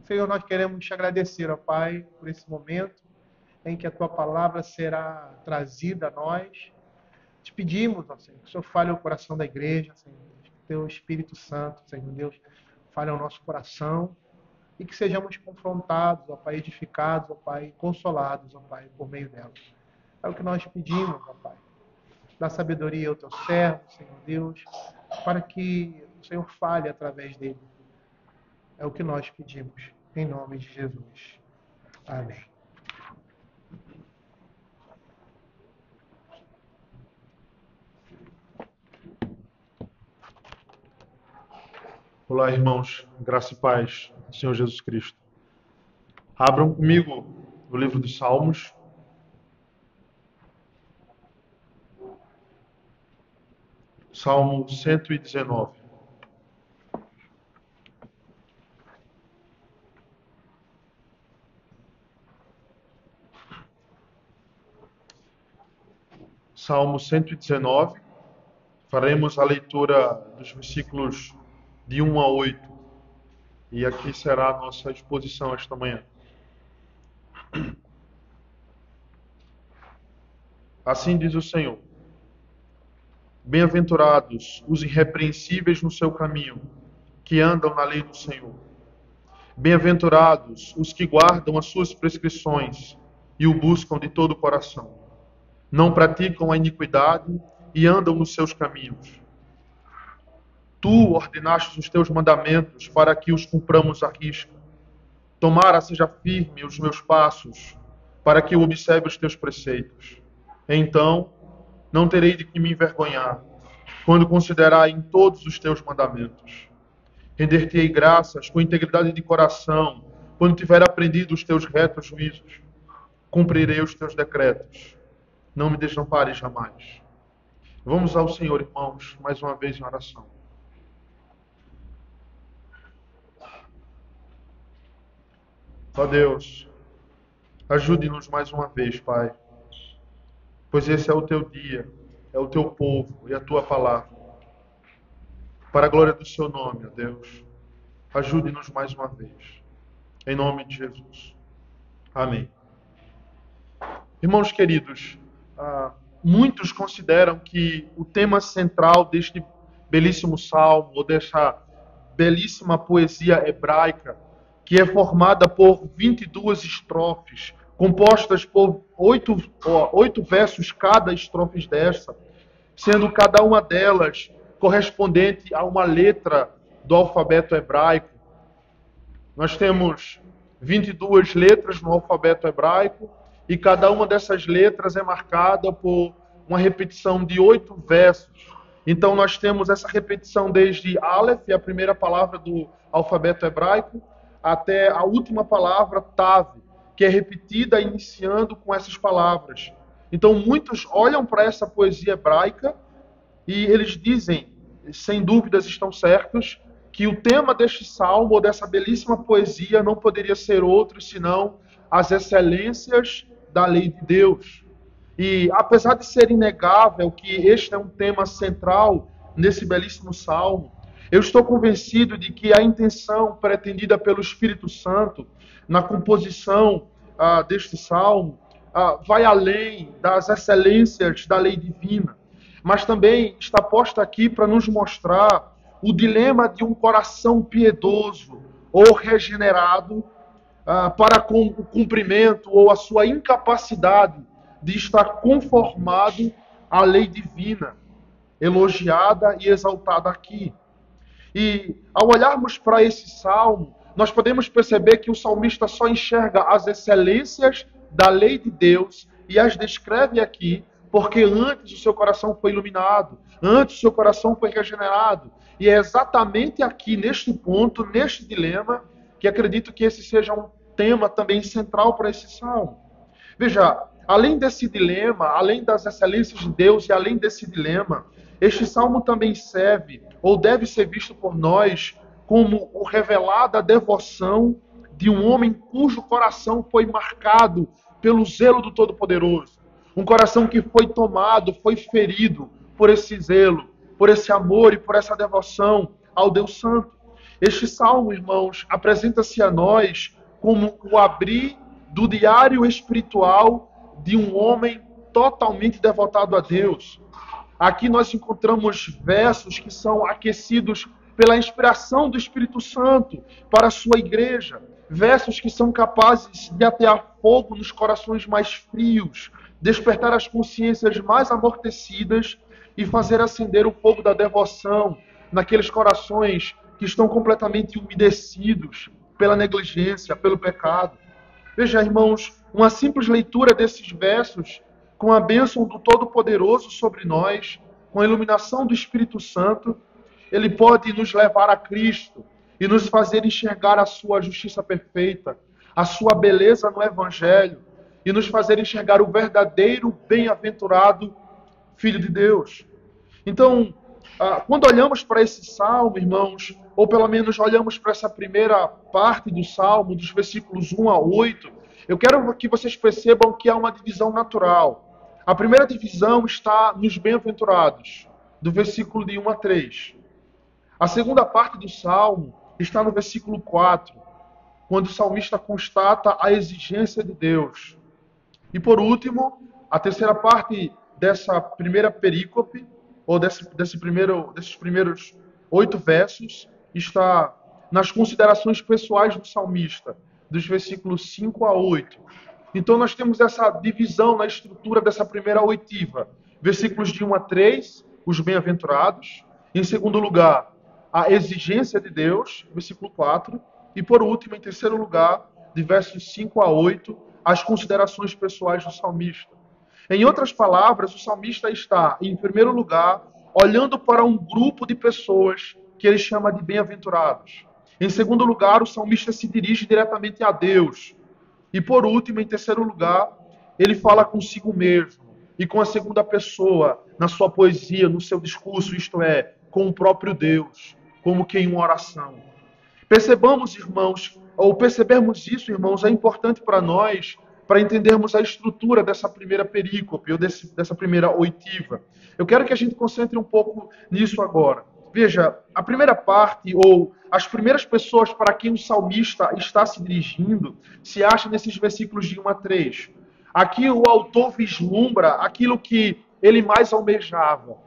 Senhor, nós queremos te agradecer, ó Pai, por esse momento em que a tua palavra será trazida a nós. Te pedimos, ó Senhor, que o Senhor fale ao coração da igreja, Senhor, que teu Espírito Santo, Senhor Deus, fale ao nosso coração e que sejamos confrontados, ó Pai, edificados, ó Pai, consolados, ó Pai, por meio dela. É o que nós pedimos, ó Pai. Dá sabedoria ao teu servo, Senhor Deus, para que o Senhor fale através dele. É o que nós pedimos, em nome de Jesus. Amém. Olá, irmãos, graça e paz do Senhor Jesus Cristo. Abram comigo o livro dos Salmos. Salmo 119. Salmo 119. Faremos a leitura dos versículos de 1 a 8. E aqui será a nossa exposição esta manhã. Assim diz o Senhor: Bem-aventurados os irrepreensíveis no seu caminho, que andam na lei do Senhor. Bem-aventurados os que guardam as suas prescrições e o buscam de todo o coração. Não praticam a iniquidade e andam nos seus caminhos. Tu ordenaste os teus mandamentos para que os cumpramos à risca. Tomara seja firme os meus passos, para que eu observe os teus preceitos. Então, não terei de que me envergonhar, quando considerar em todos os teus mandamentos. Render-te-ei graças com integridade de coração, quando tiver aprendido os teus retos juízos. Cumprirei os teus decretos. Não me desampares jamais. Vamos ao Senhor, irmãos, mais uma vez em oração. Ó Deus, ajude-nos mais uma vez, Pai, pois esse é o teu dia, é o teu povo e a tua palavra. Para a glória do seu nome, ó Deus, ajude-nos mais uma vez. Em nome de Jesus. Amém. Irmãos queridos, muitos consideram que o tema central deste belíssimo salmo, ou desta belíssima poesia hebraica, que é formada por 22 estrofes, compostas por 8 versos cada estrofe dessa, sendo cada uma delas correspondente a uma letra do alfabeto hebraico. Nós temos 22 letras no alfabeto hebraico, e cada uma dessas letras é marcada por uma repetição de 8 versos. Então nós temos essa repetição desde Aleph, a primeira palavra do alfabeto hebraico, até a última palavra, Tav, que é repetida iniciando com essas palavras. Então muitos olham para essa poesia hebraica e eles dizem, sem dúvidas estão certos, que o tema deste salmo, ou dessa belíssima poesia, não poderia ser outro senão as excelências da lei de Deus. E apesar de ser inegável que este é um tema central nesse belíssimo salmo, eu estou convencido de que a intenção pretendida pelo Espírito Santo na composição deste salmo vai além das excelências da lei divina, mas também está posta aqui para nos mostrar o dilema de um coração piedoso ou regenerado para com o cumprimento ou a sua incapacidade de estar conformado à lei divina, elogiada e exaltada aqui. E ao olharmos para esse salmo, nós podemos perceber que o salmista só enxerga as excelências da lei de Deus e as descreve aqui porque antes o seu coração foi iluminado, antes o seu coração foi regenerado. E é exatamente aqui, neste ponto, neste dilema, que acredito que esse seja um tema também central para esse salmo. Veja, além desse dilema, além das excelências de Deus e além desse dilema, este salmo também serve, ou deve ser visto por nós, como o revelada devoção de um homem cujo coração foi marcado pelo zelo do Todo-Poderoso. Um coração que foi tomado, foi ferido por esse zelo, por esse amor e por essa devoção ao Deus Santo. Este salmo, irmãos, apresenta-se a nós como o abrir do diário espiritual de um homem totalmente devotado a Deus. Aqui nós encontramos versos que são aquecidos pela inspiração do Espírito Santo para a sua igreja. Versos que são capazes de atear fogo nos corações mais frios, despertar as consciências mais amortecidas e fazer acender o fogo da devoção naqueles corações que estão completamente umedecidos pela negligência, pelo pecado. Veja, irmãos, uma simples leitura desses versos, com a bênção do Todo-Poderoso sobre nós, com a iluminação do Espírito Santo, ele pode nos levar a Cristo e nos fazer enxergar a sua justiça perfeita, a sua beleza no Evangelho, e nos fazer enxergar o verdadeiro, bem-aventurado Filho de Deus. Então, quando olhamos para esse salmo, irmãos, ou pelo menos olhamos para essa primeira parte do salmo, dos versículos 1 a 8, eu quero que vocês percebam que há uma divisão natural. A primeira divisão está nos bem-aventurados, do versículo de 1 a 3. A segunda parte do salmo está no versículo 4, quando o salmista constata a exigência de Deus. E por último, a terceira parte dessa primeira perícope, ou desses primeiros 8 versos, está nas considerações pessoais do salmista, dos versículos 5 a 8. Então nós temos essa divisão na estrutura dessa primeira oitiva. Versículos de 1 a 3, os bem-aventurados. Em segundo lugar, a exigência de Deus, versículo 4. E por último, em terceiro lugar, de versos 5 a 8, as considerações pessoais do salmista. Em outras palavras, o salmista está, em primeiro lugar, olhando para um grupo de pessoas que ele chama de bem-aventurados. Em segundo lugar, o salmista se dirige diretamente a Deus. E por último, em terceiro lugar, ele fala consigo mesmo e com a segunda pessoa na sua poesia, no seu discurso, isto é, com o próprio Deus, como que em uma oração. Percebamos, irmãos, ou percebermos isso, irmãos, é importante para nós, para entendermos a estrutura dessa primeira perícope, ou dessa primeira oitiva. Eu quero que a gente concentre um pouco nisso agora. Veja, a primeira parte, ou as primeiras pessoas para quem o salmista está se dirigindo, se acha nesses versículos de 1 a 3. Aqui o autor vislumbra aquilo que ele mais almejava.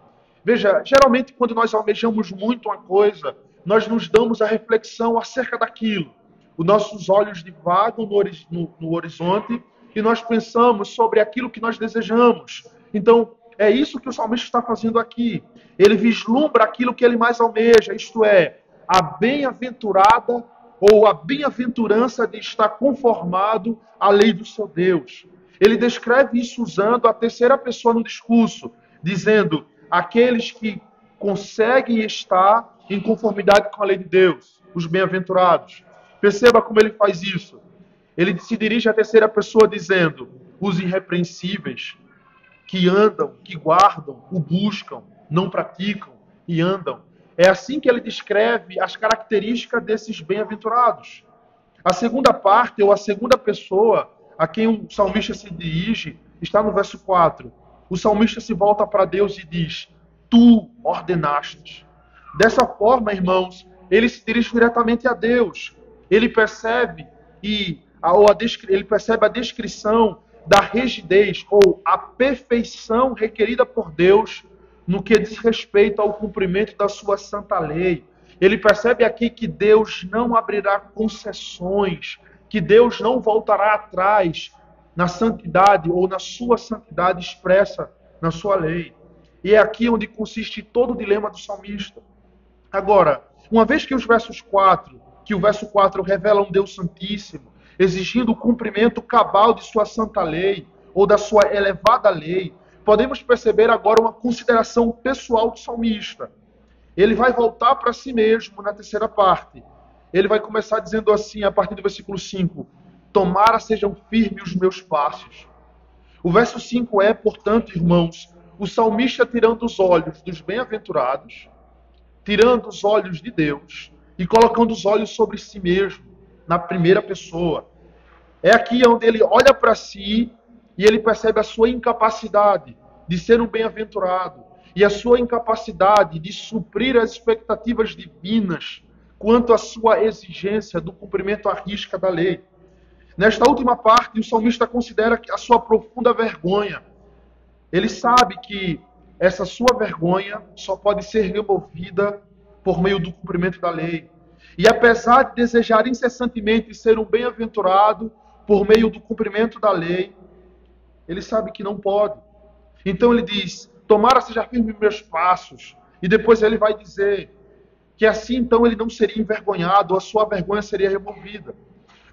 Veja, geralmente quando nós almejamos muito uma coisa, nós nos damos a reflexão acerca daquilo. Os nossos olhos divagam no horizonte e nós pensamos sobre aquilo que nós desejamos. Então, é isso que o salmista está fazendo aqui. Ele vislumbra aquilo que ele mais almeja, isto é, a bem-aventurada ou a bem-aventurança de estar conformado à lei do seu Deus. Ele descreve isso usando a terceira pessoa no discurso, dizendo, aqueles que conseguem estar em conformidade com a lei de Deus, os bem-aventurados. Perceba como ele faz isso. Ele se dirige à terceira pessoa dizendo, os irrepreensíveis, que andam, que guardam, o buscam, não praticam e andam. É assim que ele descreve as características desses bem-aventurados. A segunda parte, ou a segunda pessoa a quem o salmista se dirige, está no verso 4. O salmista se volta para Deus e diz, tu ordenaste. Dessa forma, irmãos, ele se dirige diretamente a Deus. Ele percebe a descrição da rigidez ou a perfeição requerida por Deus no que diz respeito ao cumprimento da sua santa lei. Ele percebe aqui que Deus não abrirá concessões, que Deus não voltará atrás na santidade ou na sua santidade expressa na sua lei. E é aqui onde consiste todo o dilema do salmista. Agora, uma vez que o verso 4 revela um Deus santíssimo, exigindo o cumprimento cabal de sua santa lei, ou da sua elevada lei, podemos perceber agora uma consideração pessoal do salmista. Ele vai voltar para si mesmo na terceira parte. Ele vai começar dizendo assim, a partir do versículo 5, tomara sejam firmes os meus passos. O verso 5 é, portanto, irmãos, o salmista tirando os olhos dos bem-aventurados, tirando os olhos de Deus e colocando os olhos sobre si mesmo, na primeira pessoa. É aqui onde ele olha para si e ele percebe a sua incapacidade de ser um bem-aventurado e a sua incapacidade de suprir as expectativas divinas quanto à sua exigência do cumprimento à risca da lei. Nesta última parte, o salmista considera a sua profunda vergonha. Ele sabe que essa sua vergonha só pode ser removida por meio do cumprimento da lei. E apesar de desejar incessantemente ser um bem-aventurado por meio do cumprimento da lei, ele sabe que não pode. Então ele diz: tomara seja firme meus passos. E depois ele vai dizer que assim então ele não seria envergonhado, a sua vergonha seria removida.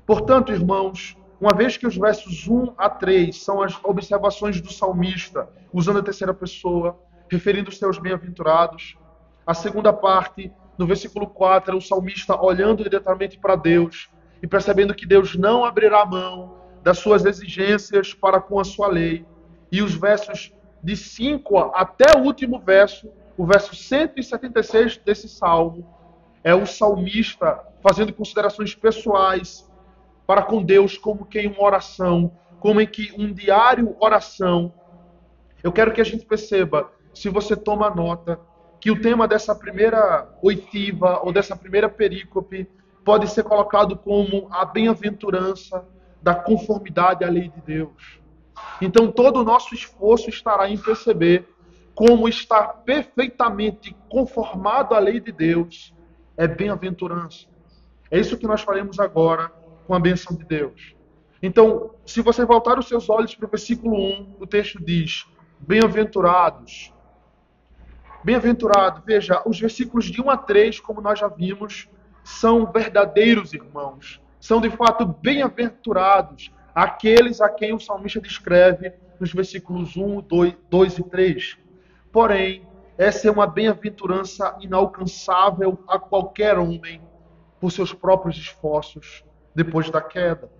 Portanto, irmãos, uma vez que os versos 1 a 3 são as observações do salmista, usando a terceira pessoa, referindo-se aos bem-aventurados, a segunda parte, no versículo 4, é o salmista olhando diretamente para Deus e percebendo que Deus não abrirá mão das suas exigências para com a sua lei. E os versos de 5 até o último verso, o verso 176 desse salmo, é o salmista fazendo considerações pessoais para com Deus, como que em uma oração, como em que um diário oração. Eu quero que a gente perceba, se você toma nota, que o tema dessa primeira oitiva, ou dessa primeira perícope, pode ser colocado como a bem-aventurança da conformidade à lei de Deus. Então todo o nosso esforço estará em perceber como estar perfeitamente conformado à lei de Deus é bem-aventurança. É isso que nós faremos agora com a bênção de Deus. Então, se você voltar os seus olhos para o versículo 1, o texto diz: bem-aventurados. Bem-aventurado, veja, os versículos de 1 a 3, como nós já vimos, são verdadeiros irmãos. São de fato bem-aventurados aqueles a quem o salmista descreve nos versículos 1, 2 e 3. Porém, essa é uma bem-aventurança inalcançável a qualquer homem por seus próprios esforços depois da queda.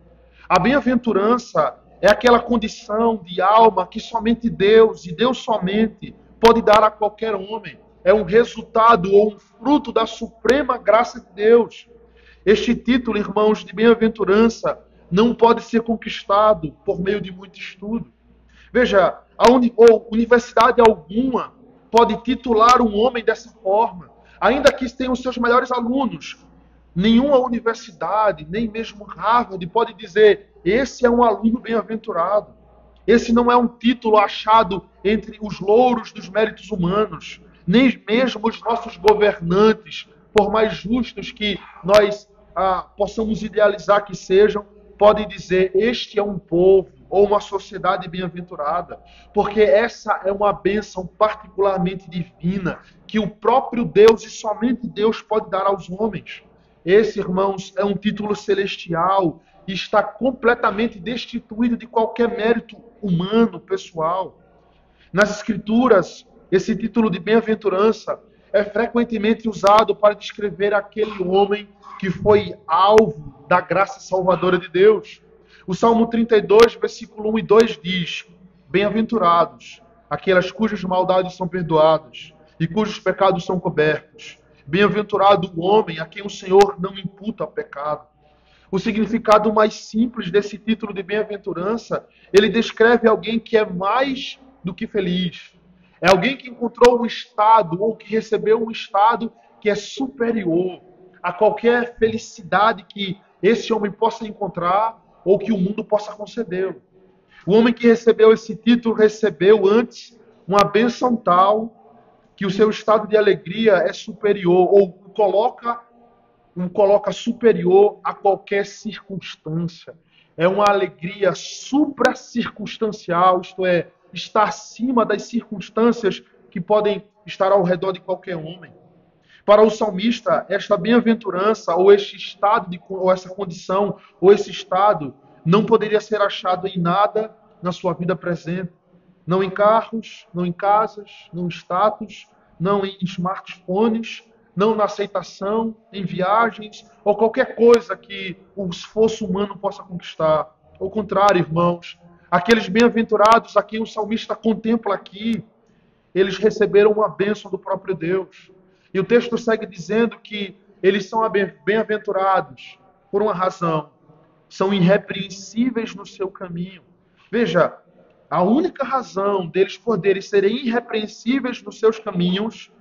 A bem-aventurança é aquela condição de alma que somente Deus, e Deus somente, pode dar a qualquer homem. É um resultado ou um fruto da suprema graça de Deus. Este título, irmãos, de bem-aventurança não pode ser conquistado por meio de muito estudo. Veja, universidade alguma pode titular um homem dessa forma, ainda que tenha os seus melhores alunos. Nenhuma universidade, nem mesmo Harvard, pode dizer: esse é um aluno bem-aventurado. Esse não é um título achado entre os louros dos méritos humanos. Nem mesmo os nossos governantes, por mais justos que nós possamos idealizar que sejam, podem dizer: este é um povo ou uma sociedade bem-aventurada. Porque essa é uma bênção particularmente divina, que o próprio Deus e somente Deus pode dar aos homens. Esse, irmãos, é um título celestial e está completamente destituído de qualquer mérito humano, pessoal. Nas Escrituras, esse título de bem-aventurança é frequentemente usado para descrever aquele homem que foi alvo da graça salvadora de Deus. O Salmo 32, versículo 1 e 2 diz: bem-aventurados aquelas cujas maldades são perdoadas e cujos pecados são cobertos. Bem-aventurado o homem a quem o Senhor não imputa o pecado. O significado mais simples desse título de bem-aventurança, ele descreve alguém que é mais do que feliz. É alguém que encontrou um estado, ou que recebeu um estado que é superior a qualquer felicidade que esse homem possa encontrar ou que o mundo possa conceder. O homem que recebeu esse título recebeu antes uma bênção tal que o seu estado de alegria é superior, ou o coloca superior a qualquer circunstância. É uma alegria supracircunstancial, isto é, está acima das circunstâncias que podem estar ao redor de qualquer homem. Para o salmista, esta bem-aventurança, ou este estado, ou essa condição, ou esse estado, não poderia ser achado em nada na sua vida presente. Não em carros, não em casas, não em status, não em smartphones, não na aceitação, em viagens, ou qualquer coisa que o esforço humano possa conquistar. Ao contrário, irmãos, aqueles bem-aventurados a quem o salmista contempla aqui, eles receberam uma bênção do próprio Deus. E o texto segue dizendo que eles são bem-aventurados por uma razão. São irrepreensíveis no seu caminho. Veja, a única razão deles poderem serem irrepreensíveis nos seus caminhos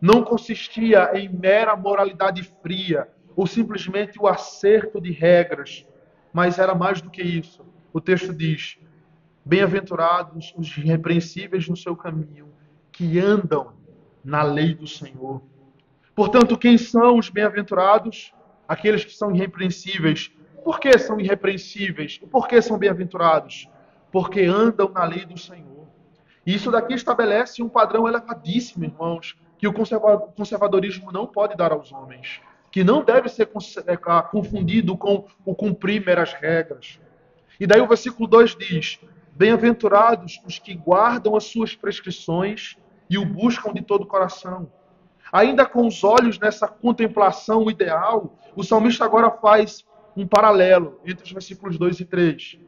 não consistia em mera moralidade fria ou simplesmente o acerto de regras, mas era mais do que isso. O texto diz: bem-aventurados os irrepreensíveis no seu caminho, que andam na lei do Senhor. Portanto, quem são os bem-aventurados? Aqueles que são irrepreensíveis. Por que são irrepreensíveis? E por que são bem-aventurados? Porque andam na lei do Senhor. E isso daqui estabelece um padrão elevadíssimo, irmãos, que o conservadorismo não pode dar aos homens, que não deve ser confundido com o cumprir meras regras. E daí o versículo 2 diz: bem-aventurados os que guardam as suas prescrições e o buscam de todo o coração. Ainda com os olhos nessa contemplação ideal, o salmista agora faz um paralelo entre os versículos 2 e 3.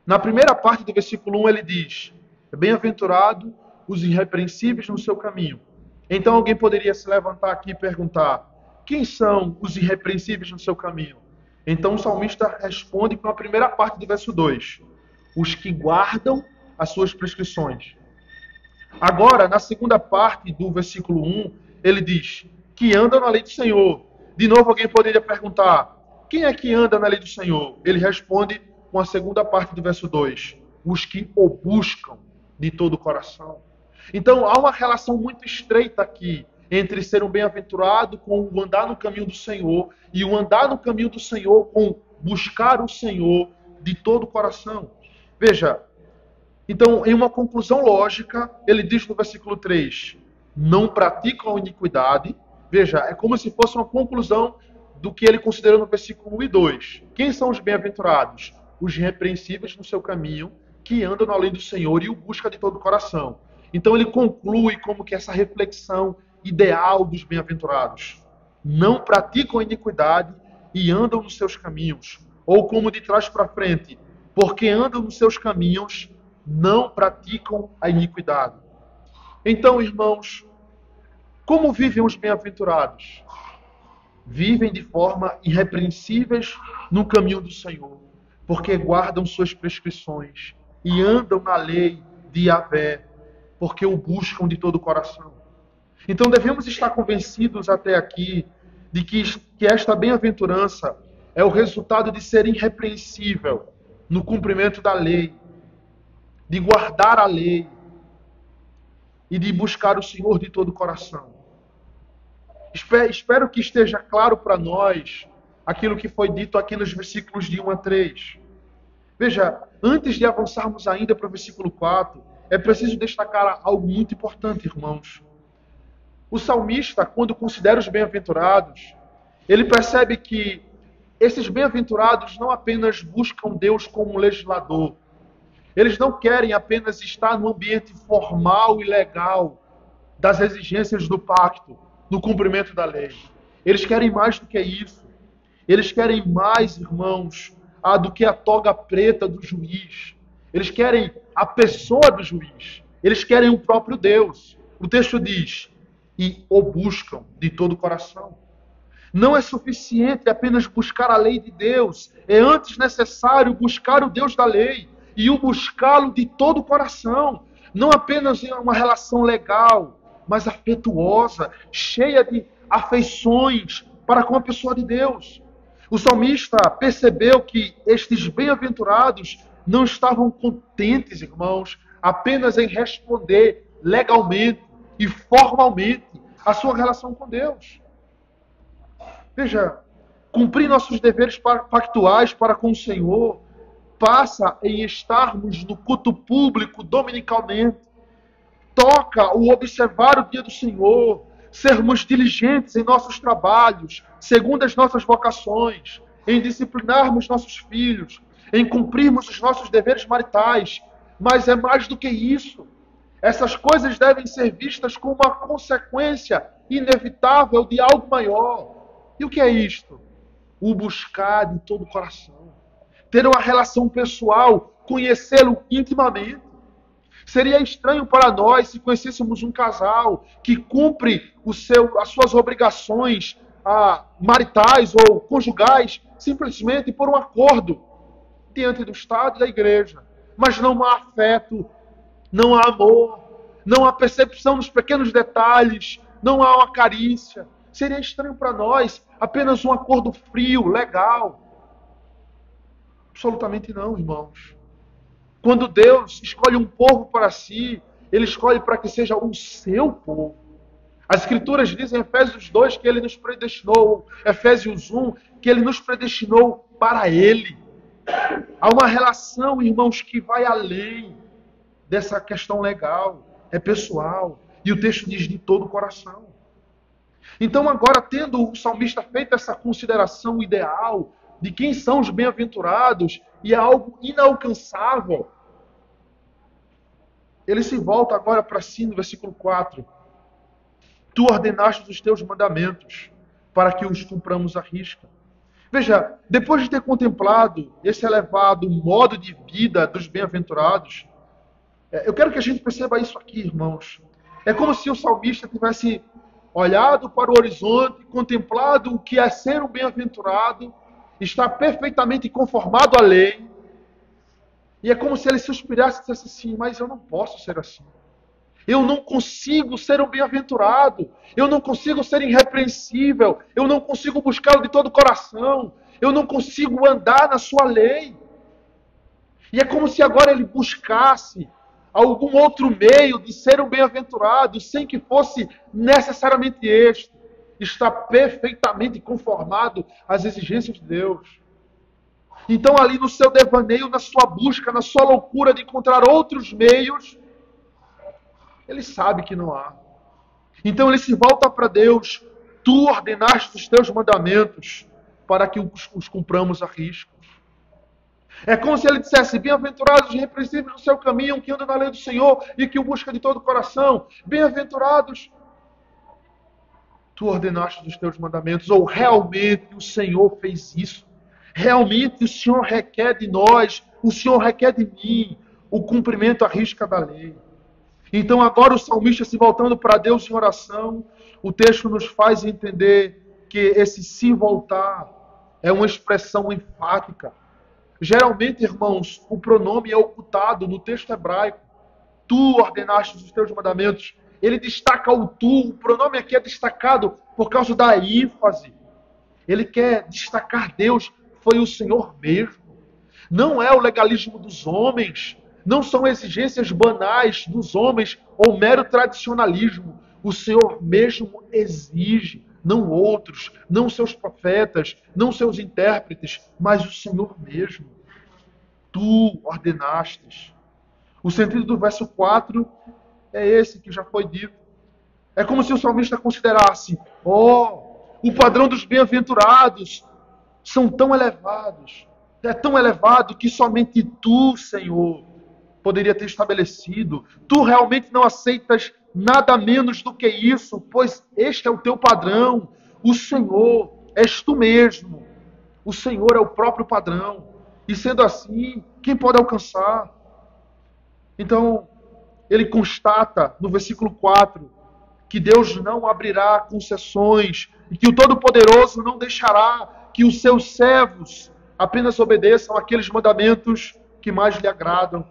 Na primeira parte do versículo 1 ele diz: bem-aventurado os irrepreensíveis no seu caminho. Então alguém poderia se levantar aqui e perguntar: quem são os irrepreensíveis no seu caminho? Então o salmista responde com a primeira parte do verso 2: os que guardam as suas prescrições. Agora, na segunda parte do versículo 1, ele diz: que andam na lei do Senhor. De novo alguém poderia perguntar: quem é que anda na lei do Senhor? Ele responde com a segunda parte do verso 2: os que o buscam de todo o coração. Então há uma relação muito estreita aqui entre ser um bem-aventurado com o andar no caminho do Senhor e o andar no caminho do Senhor com buscar o Senhor de todo o coração. Veja, então, em uma conclusão lógica, ele diz no versículo 3, não praticam iniquidade. Veja, é como se fosse uma conclusão do que ele considerou no versículo 1 e 2. Quem são os bem-aventurados? Os irrepreensíveis no seu caminho, que andam na lei do Senhor e o buscam de todo o coração. Então ele conclui como que essa reflexão ideal dos bem-aventurados. Não praticam iniquidade e andam nos seus caminhos. Ou como de trás para frente, porque andam nos seus caminhos, não praticam a iniquidade. Então, irmãos, como vivem os bem-aventurados? Vivem de forma irrepreensíveis no caminho do Senhor, porque guardam suas prescrições e andam na lei de Yahvé, porque o buscam de todo o coração. Então devemos estar convencidos até aqui de que esta bem-aventurança é o resultado de ser irrepreensível no cumprimento da lei, de guardar a lei e de buscar o Senhor de todo o coração. Espero que esteja claro para nós aquilo que foi dito aqui nos versículos de 1 a 3. Veja, antes de avançarmos ainda para o versículo 4, é preciso destacar algo muito importante, irmãos. O salmista, quando considera os bem-aventurados, ele percebe que esses bem-aventurados não apenas buscam Deus como um legislador. Eles não querem apenas estar no ambiente formal e legal das exigências do pacto, no cumprimento da lei. Eles querem mais do que isso. Eles querem mais, irmãos, do que a toga preta do juiz. Eles querem a pessoa do juiz. Eles querem o próprio Deus. O texto diz: e o buscam de todo o coração. Não é suficiente apenas buscar a lei de Deus. É antes necessário buscar o Deus da lei e o buscá-lo de todo o coração. Não apenas em uma relação legal, mas afetuosa, cheia de afeições para com a pessoa de Deus. O salmista percebeu que estes bem-aventurados não estavam contentes, irmãos, apenas em responder legalmente e formalmente a sua relação com Deus. Veja, cumprir nossos deveres pactuais para com o Senhor passa em estarmos no culto público dominicalmente. Toca o observar o dia do Senhor, sermos diligentes em nossos trabalhos, segundo as nossas vocações, em disciplinarmos nossos filhos, em cumprirmos os nossos deveres maritais. Mas é mais do que isso. Essas coisas devem ser vistas como uma consequência inevitável de algo maior. E o que é isto? O buscar de todo o coração. Ter uma relação pessoal, conhecê-lo intimamente. Seria estranho para nós se conhecêssemos um casal que cumpre as suas obrigações maritais ou conjugais simplesmente por um acordo diante do Estado e da igreja. Mas não há afeto, não há amor, não há percepção nos pequenos detalhes, não há uma carícia. Seria estranho para nós apenas um acordo frio, legal. Absolutamente não, irmãos. Quando Deus escolhe um povo para si, Ele escolhe para que seja o seu povo. As Escrituras dizem em Efésios 2 que Ele nos predestinou, Efésios 1, que Ele nos predestinou para Ele. Há uma relação, irmãos, que vai além dessa questão legal, é pessoal. E o texto diz de todo o coração. Então agora, tendo o salmista feito essa consideração ideal de quem são os bem-aventurados, e é algo inalcançável, ele se volta agora para si no versículo 4. Tu ordenaste os teus mandamentos para que os cumpramos à risca. Veja, depois de ter contemplado esse elevado modo de vida dos bem-aventurados, eu quero que a gente perceba isso aqui, irmãos. É como se o salmista tivesse olhado para o horizonte, contemplado o que é ser um bem-aventurado, está perfeitamente conformado à lei, e é como se ele suspirasse e dissesse assim, mas eu não posso ser assim. Eu não consigo ser um bem-aventurado. Eu não consigo ser irrepreensível. Eu não consigo buscá-lo de todo o coração. Eu não consigo andar na sua lei. E é como se agora ele buscasse algum outro meio de ser um bem-aventurado, sem que fosse necessariamente este. Está perfeitamente conformado às exigências de Deus. Então ali no seu devaneio, na sua busca, na sua loucura de encontrar outros meios, ele sabe que não há. Então ele se volta para Deus. Tu ordenaste os teus mandamentos para que os cumpramos à risca. É como se ele dissesse, bem-aventurados e irrepreensíveis no seu caminho, que andam na lei do Senhor e que o busca de todo o coração. Bem-aventurados. Tu ordenaste os teus mandamentos. Ou realmente o Senhor fez isso. Realmente o Senhor requer de nós, o Senhor requer de mim, o cumprimento à risca da lei. Então agora o salmista se voltando para Deus em oração, o texto nos faz entender que esse se voltar é uma expressão enfática. Geralmente, irmãos, o pronome é ocultado no texto hebraico. Tu ordenaste os teus mandamentos. Ele destaca o tu, o pronome aqui é destacado por causa da ênfase. Ele quer destacar Deus, foi o Senhor mesmo. Não é o legalismo dos homens. Não são exigências banais dos homens ou mero tradicionalismo. O Senhor mesmo exige, não outros, não seus profetas, não seus intérpretes, mas o Senhor mesmo. Tu ordenastes. O sentido do verso 4 é esse que já foi dito. É como se o salmista considerasse, o padrão dos bem-aventurados são tão elevados. É tão elevado que somente tu, Senhor, poderia ter estabelecido. Tu realmente não aceitas nada menos do que isso, pois este é o teu padrão. O Senhor és tu mesmo. O Senhor é o próprio padrão. E sendo assim, quem pode alcançar? Então, ele constata no versículo 4 que Deus não abrirá concessões e que o Todo-Poderoso não deixará que os seus servos apenas obedeçam àqueles mandamentos que mais lhe agradam,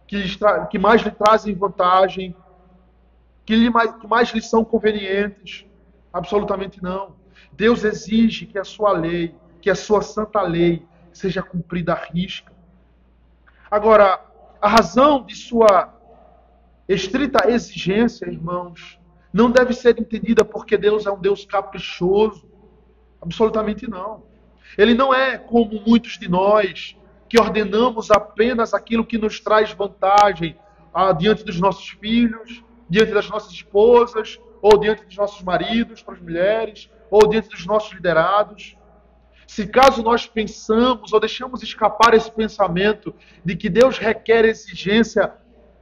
que mais lhe trazem vantagem, que mais lhe são convenientes. Absolutamente não. Deus exige que a sua lei, que a sua santa lei, seja cumprida à risca. Agora, a razão de sua estrita exigência, irmãos, não deve ser entendida porque Deus é um Deus caprichoso. Absolutamente não. Ele não é como muitos de nós, que ordenamos apenas aquilo que nos traz vantagem diante dos nossos filhos, diante das nossas esposas, ou diante dos nossos maridos, para as mulheres, ou diante dos nossos liderados. Se caso nós pensamos ou deixamos escapar esse pensamento de que Deus requer exigência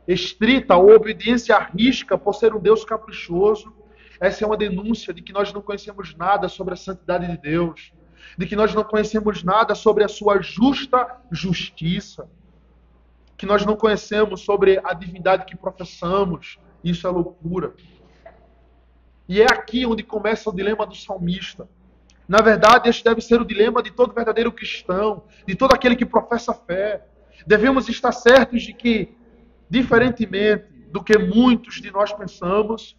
estrita ou obediência à risca por ser um Deus caprichoso, essa é uma denúncia de que nós não conhecemos nada sobre a santidade de Deus, de que nós não conhecemos nada sobre a sua justa justiça, que nós não conhecemos sobre a divindade que professamos. Isso é loucura. E é aqui onde começa o dilema do salmista. Na verdade, este deve ser o dilema de todo verdadeiro cristão, de todo aquele que professa fé. Devemos estar certos de que, diferentemente do que muitos de nós pensamos,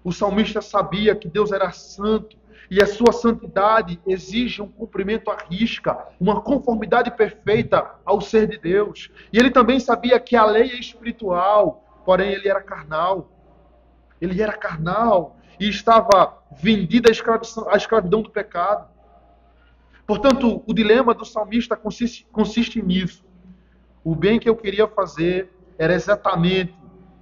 O salmista sabia que Deus era santo e a sua santidade exige um cumprimento à risca, uma conformidade perfeita ao ser de Deus. E ele também sabia que a lei é espiritual, porém ele era carnal. Ele era carnal e estava vendido à escravidão do pecado. Portanto, o dilema do salmista consiste nisso. O bem que eu queria fazer era exatamente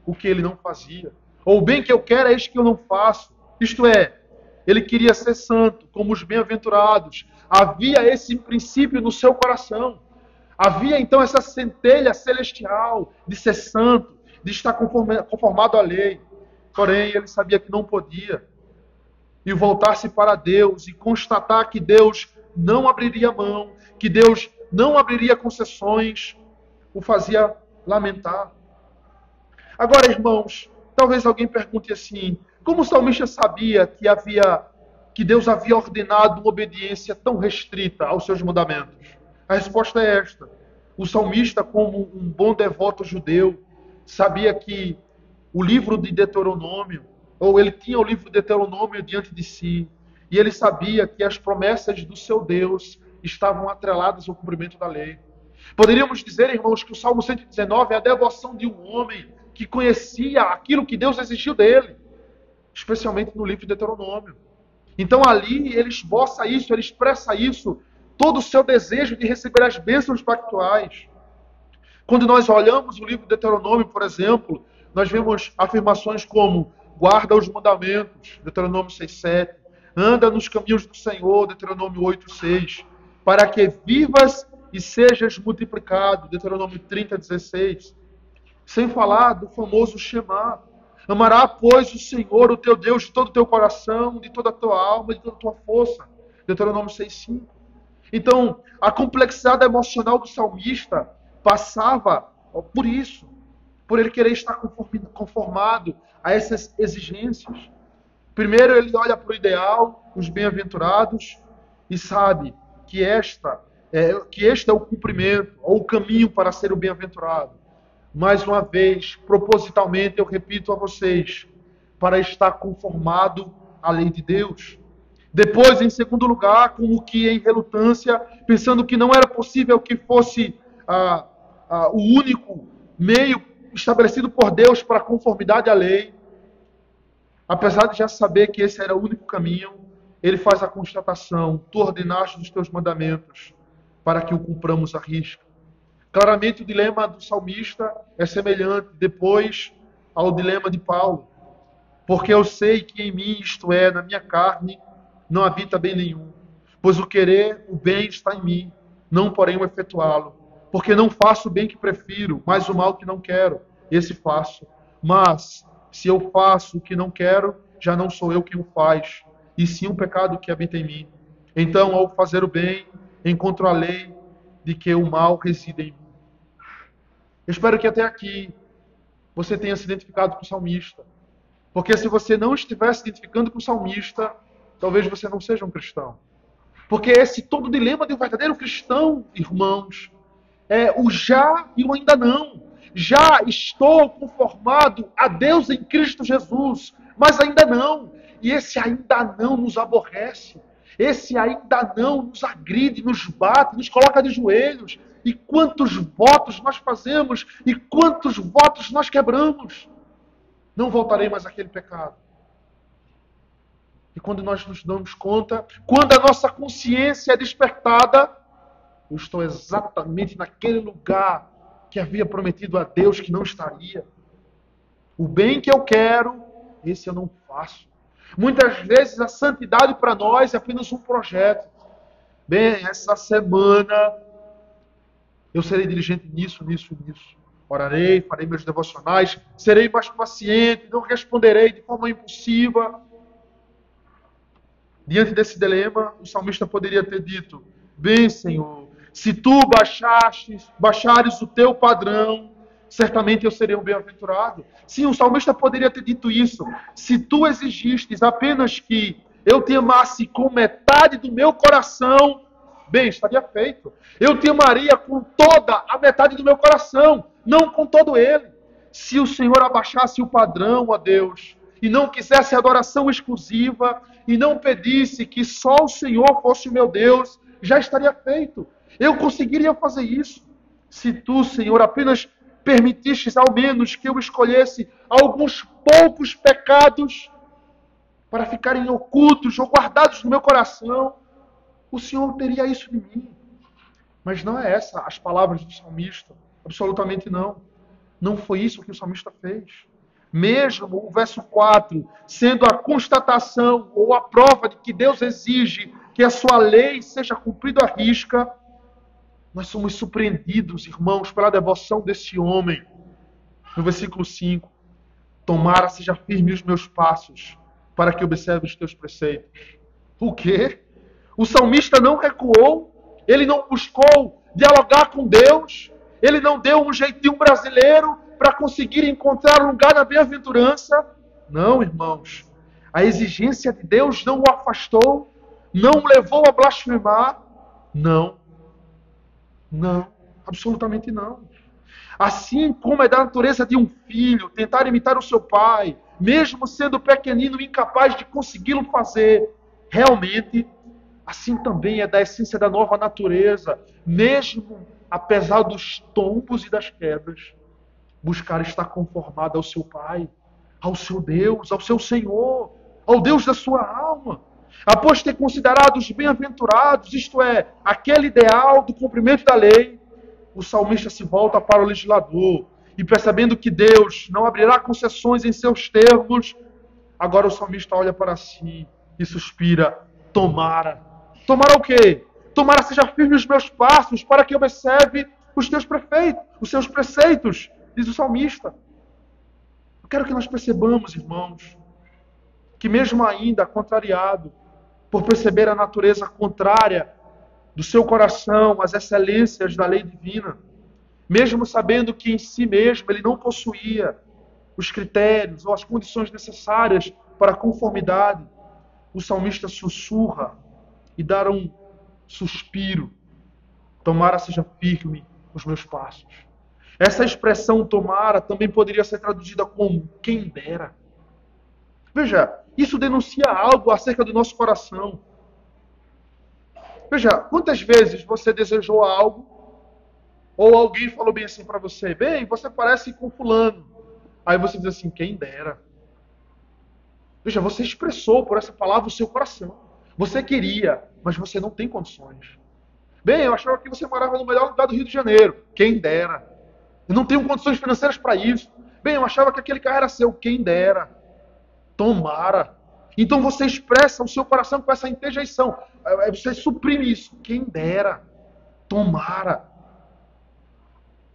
o que ele não fazia. Ou o bem que eu quero é este que eu não faço. Isto é, ele queria ser santo, como os bem-aventurados. Havia esse princípio no seu coração. Havia então essa centelha celestial de ser santo, de estar conformado à lei. Porém, ele sabia que não podia. E voltar-se para Deus e constatar que Deus não abriria mão, que Deus não abriria concessões, o fazia lamentar. Agora, irmãos, talvez alguém pergunte assim: como o salmista sabia que Deus havia ordenado uma obediência tão restrita aos seus mandamentos? A resposta é esta. O salmista, como um bom devoto judeu, sabia que o livro de Deuteronômio, ou ele tinha o livro de Deuteronômio diante de si, e ele sabia que as promessas do seu Deus estavam atreladas ao cumprimento da lei. Poderíamos dizer, irmãos, que o Salmo 119 é a devoção de um homem que conhecia aquilo que Deus exigiu dele, especialmente no livro de Deuteronômio. Então ali ele esboça isso, ele expressa isso, todo o seu desejo de receber as bênçãos pactuais. Quando nós olhamos o livro de Deuteronômio, por exemplo, nós vemos afirmações como: guarda os mandamentos, Deuteronômio 6:7, anda nos caminhos do Senhor, Deuteronômio 8:6, para que vivas e sejas multiplicado, Deuteronômio 30:16. Sem falar do famoso Shema. Amará, pois, o Senhor, o teu Deus, de todo o teu coração, de toda a tua alma, de toda a tua força, Deuteronômio 6:5. Então, a complexidade emocional do salmista passava por isso, por ele querer estar conformado a essas exigências. Primeiro, ele olha para o ideal, os bem-aventurados, e sabe que este é o cumprimento, ou o caminho para ser o bem-aventurado. Mais uma vez, propositalmente, eu repito a vocês, para estar conformado à lei de Deus. Depois, em segundo lugar, como que em relutância, pensando que não era possível que fosse o único meio estabelecido por Deus para a conformidade à lei, apesar de já saber que esse era o único caminho, ele faz a constatação: tu ordenaste os teus mandamentos para que o cumpramos à risca. Claramente o dilema do salmista é semelhante depois ao dilema de Paulo. Porque eu sei que em mim, isto é, na minha carne, não habita bem nenhum. Pois o querer, o bem está em mim, não porém o efetuá-lo. Porque não faço o bem que prefiro, mas o mal que não quero, esse faço. Mas, se eu faço o que não quero, já não sou eu quem o faz, e sim um pecado que habita em mim. Então, ao fazer o bem, encontro a lei de que o mal reside em mim. Eu espero que até aqui você tenha se identificado com o salmista. Porque se você não estiver se identificando com o salmista, talvez você não seja um cristão. Porque esse todo o dilema de um verdadeiro cristão, irmãos, é o já e o ainda não. Já estou conformado a Deus em Cristo Jesus, mas ainda não. E esse ainda não nos aborrece. Esse ainda não nos agride, nos bate, nos coloca de joelhos. E quantos votos nós fazemos e quantos votos nós quebramos. Não voltarei mais àquele pecado. E quando nós nos damos conta, quando a nossa consciência é despertada, eu estou exatamente naquele lugar que havia prometido a Deus que não estaria. O bem que eu quero, esse eu não faço. Muitas vezes a santidade para nós é apenas um projeto. Bem, essa semana eu serei diligente nisso. Orarei, farei meus devocionais, serei mais paciente, não responderei de forma impulsiva. Diante desse dilema, o salmista poderia ter dito: bem, Senhor, se tu baixares o teu padrão, certamente eu serei um bem-aventurado. Sim, o salmista poderia ter dito isso. Se tu exigistes apenas que eu te amasse com metade do meu coração, bem, estaria feito. Eu te amaria com toda a metade do meu coração, não com todo ele. Se o Senhor abaixasse o padrão, ó Deus, e não quisesse adoração exclusiva, e não pedisse que só o Senhor fosse o meu Deus, já estaria feito. Eu conseguiria fazer isso. Se tu, Senhor, apenas permitistes ao menos que eu escolhesse alguns poucos pecados para ficarem ocultos ou guardados no meu coração, o Senhor teria isso de mim. Mas não é essa as palavras do salmista. Absolutamente não. Não foi isso que o salmista fez. Mesmo o verso 4, sendo a constatação ou a prova de que Deus exige que a sua lei seja cumprida à risca, nós somos surpreendidos, irmãos, pela devoção desse homem. No versículo 5, tomara seja firme os meus passos, para que observe os teus preceitos. O quê? O salmista não recuou, ele não buscou dialogar com Deus, ele não deu um jeitinho brasileiro para conseguir encontrar lugar na bem-aventurança. Não, irmãos. A exigência de Deus não o afastou, não o levou a blasfemar. Não. Não, absolutamente não. Assim como é da natureza de um filho tentar imitar o seu pai, mesmo sendo pequenino e incapaz de consegui-lo fazer, realmente, assim também é da essência da nova natureza, mesmo apesar dos tombos e das quedas, buscar estar conformado ao seu pai, ao seu Deus, ao seu Senhor, ao Deus da sua alma. Após ter considerado os bem-aventurados, isto é, aquele ideal do cumprimento da lei, o salmista se volta para o legislador e, percebendo que Deus não abrirá concessões em seus termos, agora o salmista olha para si e suspira: tomara. Tomara o quê? Tomara seja firme os meus passos para que eu observe os seus preceitos, diz o salmista. Eu quero que nós percebamos, irmãos, que mesmo ainda contrariado por perceber a natureza contrária do seu coração às excelências da lei divina, mesmo sabendo que em si mesmo ele não possuía os critérios ou as condições necessárias para a conformidade, o salmista sussurra e dá um suspiro: tomara seja firme os meus passos. Essa expressão tomara também poderia ser traduzida como quem dera. Veja, isso denuncia algo acerca do nosso coração. Veja, quantas vezes você desejou algo, ou alguém falou bem assim para você: bem, você parece com fulano. Aí você diz assim: quem dera. Veja, você expressou por essa palavra o seu coração. Você queria, mas você não tem condições. Bem, eu achava que você morava no melhor lugar do Rio de Janeiro. Quem dera. Eu não tenho condições financeiras para isso. Bem, eu achava que aquele carro era seu. Quem dera. Tomara. Então você expressa o seu coração com essa interjeição. Você suprime isso. Quem dera. Tomara.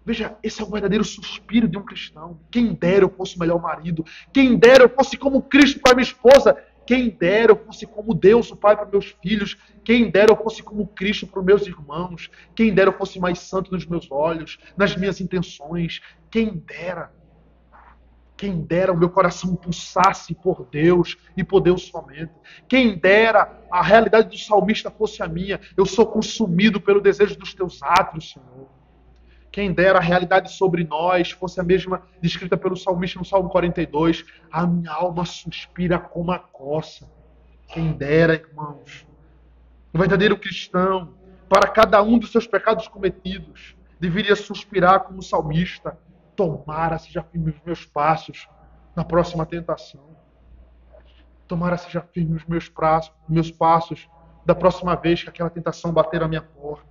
Veja, esse é o verdadeiro suspiro de um cristão. Quem dera eu fosse o melhor marido. Quem dera eu fosse como Cristo para minha esposa. Quem dera eu fosse como Deus, o Pai, para meus filhos. Quem dera eu fosse como Cristo para os meus irmãos. Quem dera eu fosse mais santo nos meus olhos, nas minhas intenções. Quem dera. Quem dera o meu coração pulsasse por Deus e por Deus somente. Quem dera a realidade do salmista fosse a minha. Eu sou consumido pelo desejo dos teus átrios, Senhor. Quem dera a realidade sobre nós fosse a mesma descrita pelo salmista no Salmo 42. A minha alma suspira como a coça. Quem dera, irmãos. O verdadeiro cristão, para cada um dos seus pecados cometidos, deveria suspirar como o salmista: tomara seja firme os meus passos na próxima tentação. Tomara seja firme os meus passos da próxima vez que aquela tentação bater à minha porta.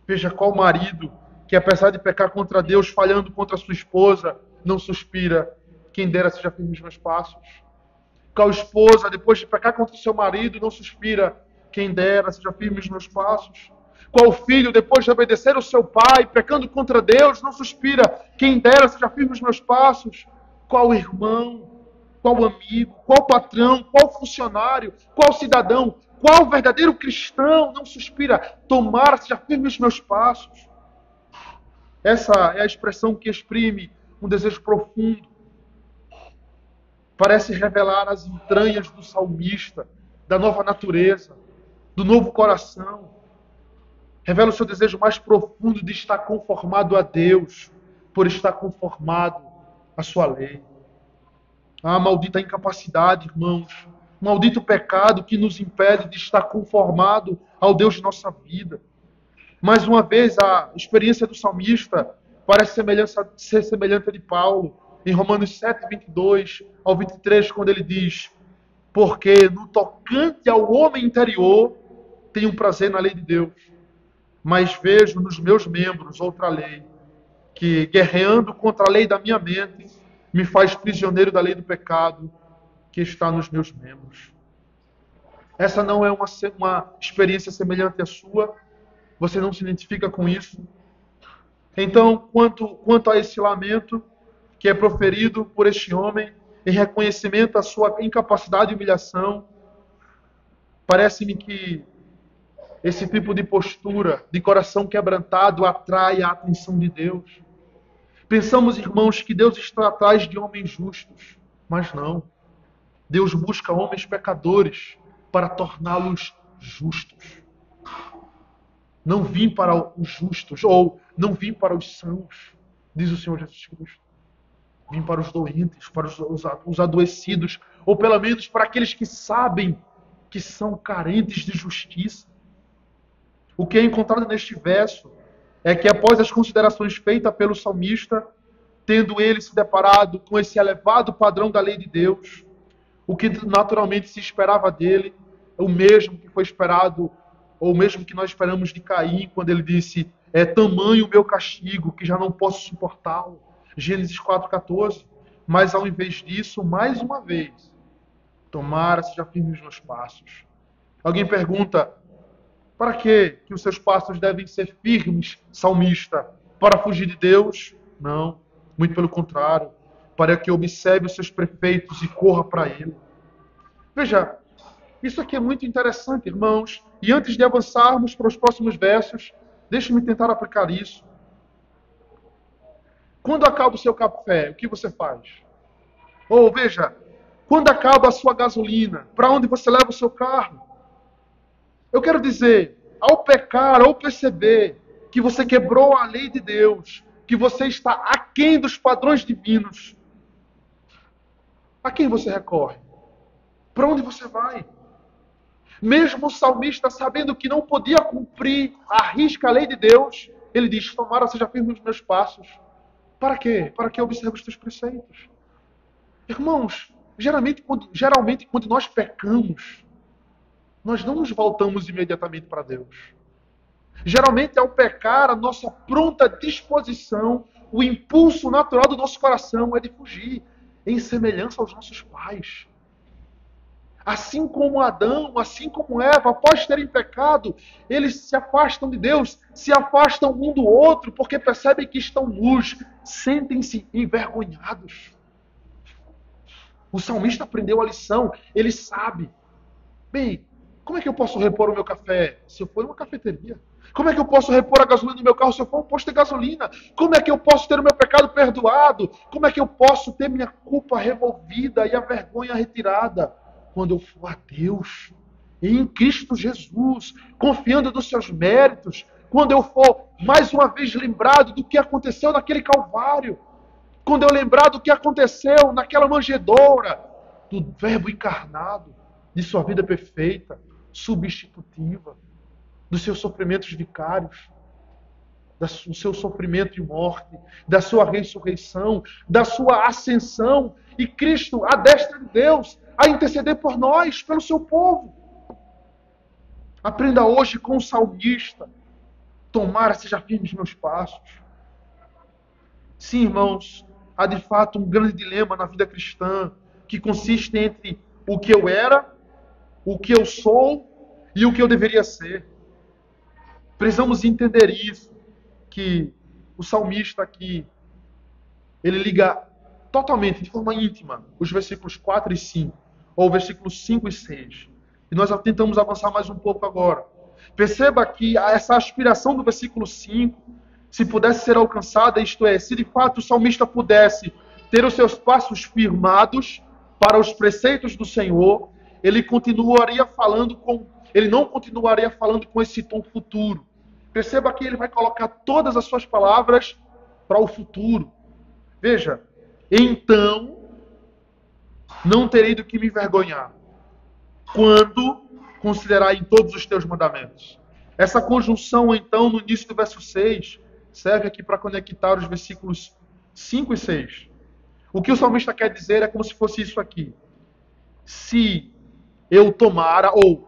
Veja qual marido que, apesar de pecar contra Deus, falhando contra sua esposa, não suspira: quem dera seja firme os meus passos. Qual esposa, depois de pecar contra o seu marido, não suspira: quem dera seja firme os meus passos. Qual filho, depois de obedecer ao seu pai, pecando contra Deus, não suspira: quem dera seja firme os meus passos. Qual irmão, qual amigo, qual patrão, qual funcionário, qual cidadão, qual verdadeiro cristão não suspira: tomara seja firme os meus passos. Essa é a expressão que exprime um desejo profundo. Parece revelar as entranhas do salmista, da nova natureza, do novo coração. Revela o seu desejo mais profundo de estar conformado a Deus, por estar conformado à sua lei. Ah, maldita incapacidade, irmãos. Maldito pecado que nos impede de estar conformado ao Deus de nossa vida. Mais uma vez, a experiência do salmista parece ser semelhante à de Paulo, em Romanos 7, 22 ao 23, quando ele diz: porque no tocante ao homem interior, tenho prazer na lei de Deus, mas vejo nos meus membros outra lei, que, guerreando contra a lei da minha mente, me faz prisioneiro da lei do pecado que está nos meus membros. Essa não é uma experiência semelhante à sua? Você não se identifica com isso? Então, quanto a esse lamento que é proferido por este homem, em reconhecimento à sua incapacidade e humilhação, parece-me que esse tipo de postura, de coração quebrantado, atrai a atenção de Deus. Pensamos, irmãos, que Deus está atrás de homens justos, mas não. Deus busca homens pecadores para torná-los justos. Não vim para os justos, ou não vim para os sãos, diz o Senhor Jesus Cristo. Vim para os doentes, para os adoecidos, ou pelo menos para aqueles que sabem que são carentes de justiça. O que é encontrado neste verso é que após as considerações feitas pelo salmista, tendo ele se deparado com esse elevado padrão da lei de Deus, o que naturalmente se esperava dele, o mesmo que foi esperado, ou o mesmo que nós esperamos de Caim, quando ele disse: é tamanho o meu castigo, que já não posso suportá-lo. Gênesis 4,14. Mas ao invés disso, mais uma vez, tomara seja firme os meus passos. Alguém pergunta: para que os seus passos devem ser firmes, salmista? Para fugir de Deus? Não, muito pelo contrário, para que observe os seus preceitos e corra para Ele. Veja, isso aqui é muito interessante, irmãos. E antes de avançarmos para os próximos versos, deixe-me tentar aplicar isso. Quando acaba o seu café, o que você faz? Ou veja, quando acaba a sua gasolina, para onde você leva o seu carro? Eu quero dizer, ao pecar, ao perceber que você quebrou a lei de Deus, que você está aquém dos padrões divinos, a quem você recorre? Para onde você vai? Mesmo o salmista, sabendo que não podia cumprir à risca a lei de Deus, ele diz: tomara seja firme os meus passos. Para quê? Para que eu observe os teus preceitos. Irmãos, geralmente quando nós pecamos, nós não nos voltamos imediatamente para Deus. Geralmente, ao pecar, a nossa pronta disposição, o impulso natural do nosso coração é de fugir, em semelhança aos nossos pais. Assim como Adão, assim como Eva, após terem pecado, eles se afastam de Deus, se afastam um do outro, porque percebem que estão nus, sentem-se envergonhados. O salmista aprendeu a lição, ele sabe. Bem, como é que eu posso repor o meu café se eu for em uma cafeteria? Como é que eu posso repor a gasolina do meu carro se eu for um posto de gasolina? Como é que eu posso ter o meu pecado perdoado? Como é que eu posso ter minha culpa removida e a vergonha retirada? Quando eu for a Deus, em Cristo Jesus, confiando nos seus méritos, quando eu for mais uma vez lembrado do que aconteceu naquele Calvário, quando eu lembrar do que aconteceu naquela manjedoura, do Verbo encarnado, de sua vida perfeita, substitutiva, dos seus sofrimentos vicários, do seu sofrimento e morte, da sua ressurreição, da sua ascensão, e Cristo, à destra de Deus, a interceder por nós, pelo seu povo. Aprenda hoje com o salmista: tomara seja firme os meus passos. Sim, irmãos, há de fato um grande dilema na vida cristã, que consiste entre o que eu era, o que eu sou e o que eu deveria ser. Precisamos entender isso, que o salmista aqui, ele liga totalmente, de forma íntima, os versículos 4 e 5, ou versículos 5 e 6. E nós tentamos avançar mais um pouco agora. Perceba que essa aspiração do versículo 5, se pudesse ser alcançada, isto é, se de fato o salmista pudesse ter os seus passos firmados para os preceitos do Senhor, ele não continuaria falando com esse tom futuro. Perceba que ele vai colocar todas as suas palavras para o futuro. Veja, então, não terei do que me envergonhar, quando considerar em todos os teus mandamentos. Essa conjunção, então, no início do verso 6, serve aqui para conectar os versículos 5 e 6. O que o salmista quer dizer é como se fosse isso aqui. Se eu tomara, ou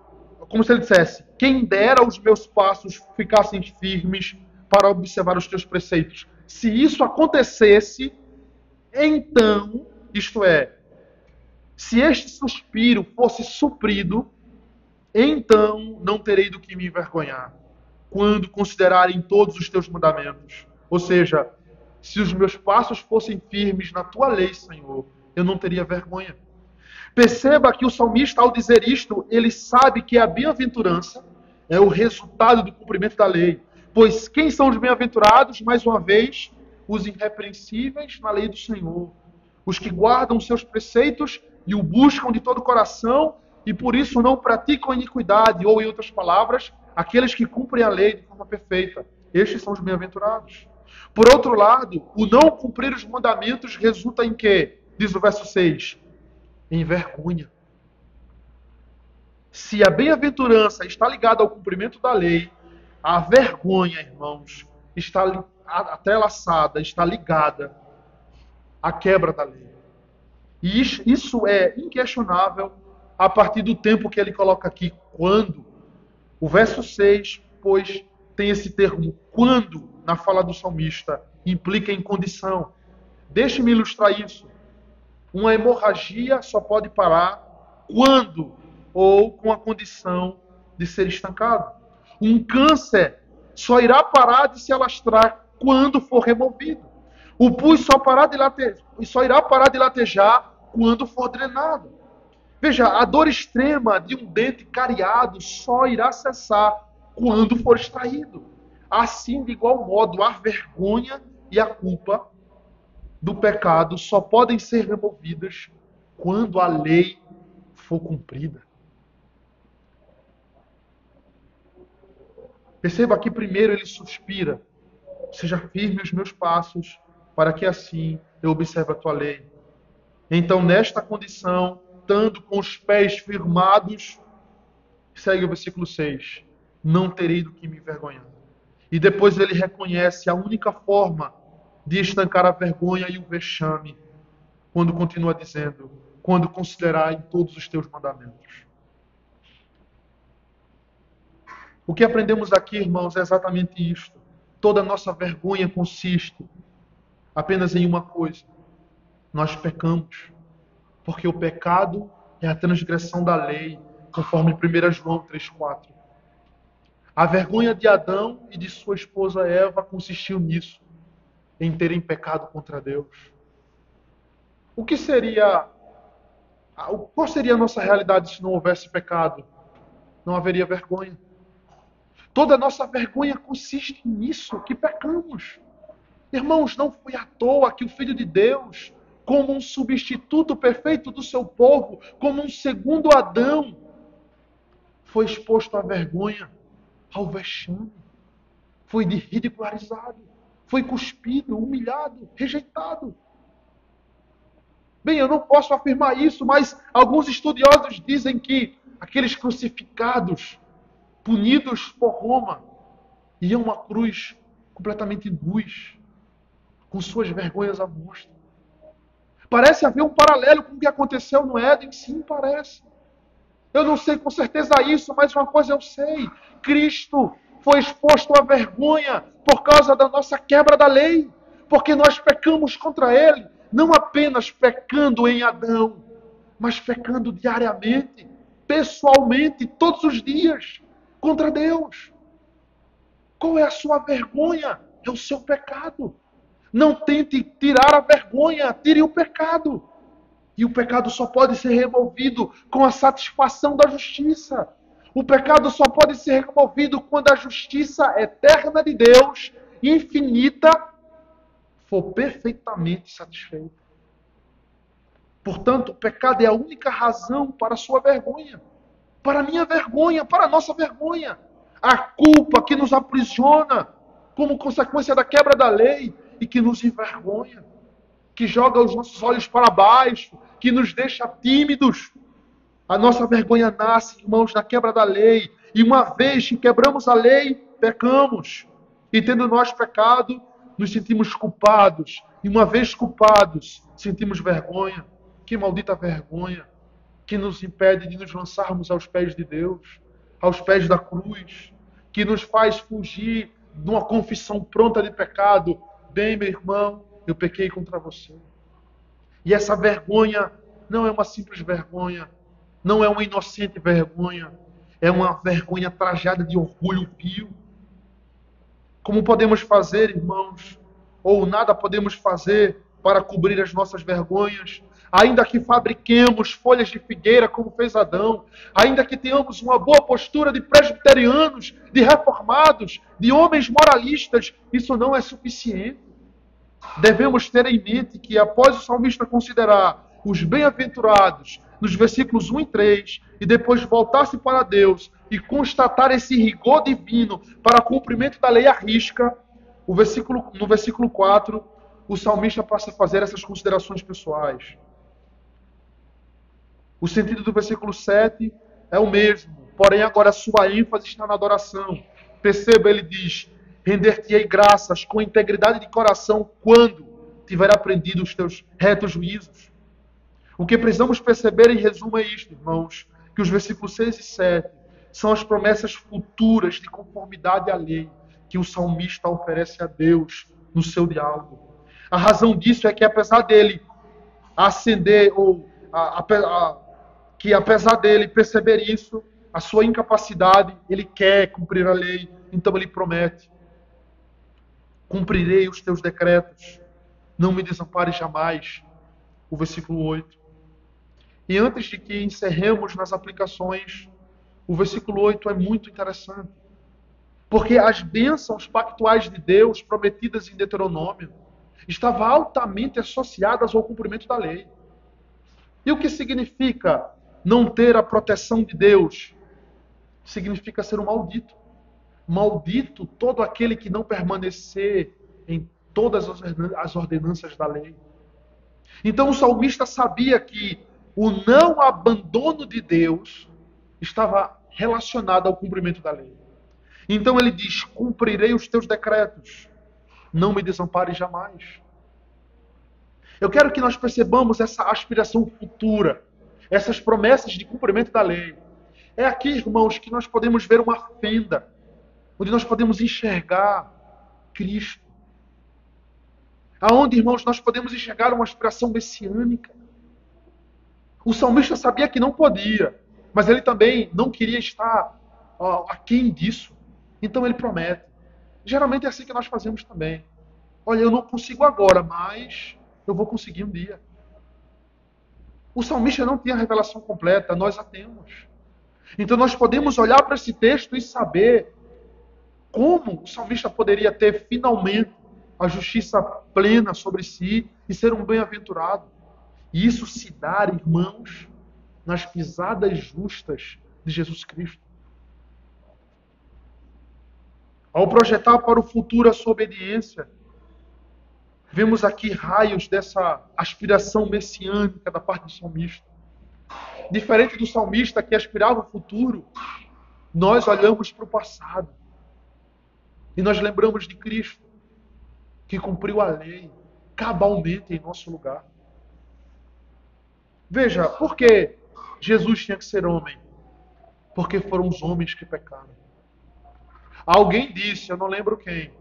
como se ele dissesse, quem dera os meus passos ficassem firmes para observar os teus preceitos. Se isso acontecesse, então, isto é, se este suspiro fosse suprido, então não terei do que me envergonhar, quando considerarem todos os teus mandamentos. Ou seja, se os meus passos fossem firmes na tua lei, Senhor, eu não teria vergonha. Perceba que o salmista, ao dizer isto, ele sabe que a bem-aventurança é o resultado do cumprimento da lei. Pois quem são os bem-aventurados? Mais uma vez, os irrepreensíveis na lei do Senhor. Os que guardam os seus preceitos e o buscam de todo o coração e por isso não praticam iniquidade. Ou, em outras palavras, aqueles que cumprem a lei de forma perfeita. Estes são os bem-aventurados. Por outro lado, o não cumprir os mandamentos resulta em quê? Diz o verso 6. Em vergonha. Se a bem-aventurança está ligada ao cumprimento da lei, a vergonha, irmãos, está atrelaçada, está ligada à quebra da lei. E isso é inquestionável a partir do tempo que ele coloca aqui, quando. O verso 6, pois, tem esse termo, quando, na fala do salmista, implica em condição. Deixe-me ilustrar isso. Uma hemorragia só pode parar quando ou com a condição de ser estancado. Um câncer só irá parar de se alastrar quando for removido. O pus só irá parar de latejar quando for drenado. Veja, a dor extrema de um dente cariado só irá cessar quando for extraído. Assim, de igual modo, a vergonha e a culpa do pecado só podem ser removidas quando a lei for cumprida. Perceba que primeiro ele suspira. Seja firme os meus passos, para que assim eu observe a tua lei. Então, nesta condição, estando com os pés firmados, segue o versículo 6. Não terei do que me envergonhar. E depois ele reconhece a única forma de estancar a vergonha e o vexame, quando continua dizendo, quando considerar em todos os teus mandamentos. O que aprendemos aqui, irmãos, é exatamente isto. Toda a nossa vergonha consiste apenas em uma coisa. Nós pecamos. Porque o pecado é a transgressão da lei, conforme 1 João 3,4. A vergonha de Adão e de sua esposa Eva consistiu nisso, em terem pecado contra Deus. Qual seria a nossa realidade se não houvesse pecado? Não haveria vergonha. Toda a nossa vergonha consiste nisso, que pecamos. Irmãos, não foi à toa que o Filho de Deus, como um substituto perfeito do seu povo, como um segundo Adão, foi exposto à vergonha, ao vexame, foi ridicularizado, foi cuspido, humilhado, rejeitado. Bem, eu não posso afirmar isso, mas alguns estudiosos dizem que aqueles crucificados, punidos por Roma, iam à cruz completamente nus, com suas vergonhas à mostra. Parece haver um paralelo com o que aconteceu no Éden? Sim, parece. Eu não sei com certeza isso, mas uma coisa eu sei. Cristo foi exposto à vergonha por causa da nossa quebra da lei. Porque nós pecamos contra Ele, não apenas pecando em Adão, mas pecando diariamente, pessoalmente, todos os dias, contra Deus. Qual é a sua vergonha? É o seu pecado. Não tente tirar a vergonha, tire o pecado. E o pecado só pode ser removido com a satisfação da justiça. O pecado só pode ser removido quando a justiça eterna de Deus, infinita, for perfeitamente satisfeita. Portanto, o pecado é a única razão para a sua vergonha, para a minha vergonha, para a nossa vergonha. A culpa que nos aprisiona como consequência da quebra da lei e que nos envergonha, que joga os nossos olhos para baixo, que nos deixa tímidos. A nossa vergonha nasce, irmãos, na quebra da lei. E uma vez que quebramos a lei, pecamos. E tendo nós pecado, nos sentimos culpados. E uma vez culpados, sentimos vergonha. Que maldita vergonha que nos impede de nos lançarmos aos pés de Deus, aos pés da cruz, que nos faz fugir de uma confissão pronta de pecado. Bem, meu irmão, eu pequei contra você. E essa vergonha não é uma simples vergonha, não é uma inocente vergonha, é uma vergonha trajada de orgulho vil. Como podemos fazer, irmãos, ou nada podemos fazer para cobrir as nossas vergonhas, ainda que fabriquemos folhas de figueira como fez Adão, ainda que tenhamos uma boa postura de presbiterianos, de reformados, de homens moralistas, isso não é suficiente. Devemos ter em mente que após o salmista considerar os bem-aventurados nos versículos 1 e 3, e depois voltar-se para Deus e constatar esse rigor divino para cumprimento da lei à risca, no versículo 4, o salmista passa a fazer essas considerações pessoais. O sentido do versículo 7 é o mesmo, porém agora a sua ênfase está na adoração. Perceba, ele diz: render-te-ei graças com integridade de coração quando tiver aprendido os teus retos juízos. O que precisamos perceber em resumo é isto, irmãos, que os versículos 6 e 7 são as promessas futuras de conformidade à lei que o salmista oferece a Deus no seu diálogo. A razão disso é que apesar dele ascender, ou que apesar dele perceber isso, a sua incapacidade, ele quer cumprir a lei, então ele promete: cumprirei os teus decretos, não me desampares jamais. O versículo 8. E antes de que encerremos nas aplicações, o versículo 8 é muito interessante. Porque as bênçãos pactuais de Deus prometidas em Deuteronômio estavam altamente associadas ao cumprimento da lei. E o que significa não ter a proteção de Deus? Significa ser um maldito. Maldito todo aquele que não permanecer em todas as ordenanças da lei. Então o salmista sabia que o não abandono de Deus estava relacionado ao cumprimento da lei. Então ele diz: cumprirei os teus decretos, não me desampares jamais. Eu quero que nós percebamos essa aspiração futura, essas promessas de cumprimento da lei. É aqui, irmãos, que nós podemos ver uma fenda, onde nós podemos enxergar Cristo. Aonde, irmãos, nós podemos enxergar uma aspiração messiânica. O salmista sabia que não podia, mas ele também não queria estar aquém disso. Então ele promete. Geralmente é assim que nós fazemos também. Olha, eu não consigo agora, mas eu vou conseguir um dia. O salmista não tinha a revelação completa, nós a temos. Então nós podemos olhar para esse texto e saber como o salmista poderia ter finalmente a justiça plena sobre si e ser um bem-aventurado. E isso se dá, irmãos, nas pisadas justas de Jesus Cristo. Ao projetar para o futuro a sua obediência, vemos aqui raios dessa aspiração messiânica da parte do salmista. Diferente do salmista que aspirava o futuro, nós olhamos para o passado. E nós lembramos de Cristo, que cumpriu a lei cabalmente em nosso lugar. Veja, por que Jesus tinha que ser homem? Porque foram os homens que pecaram. Alguém disse, eu não lembro quem,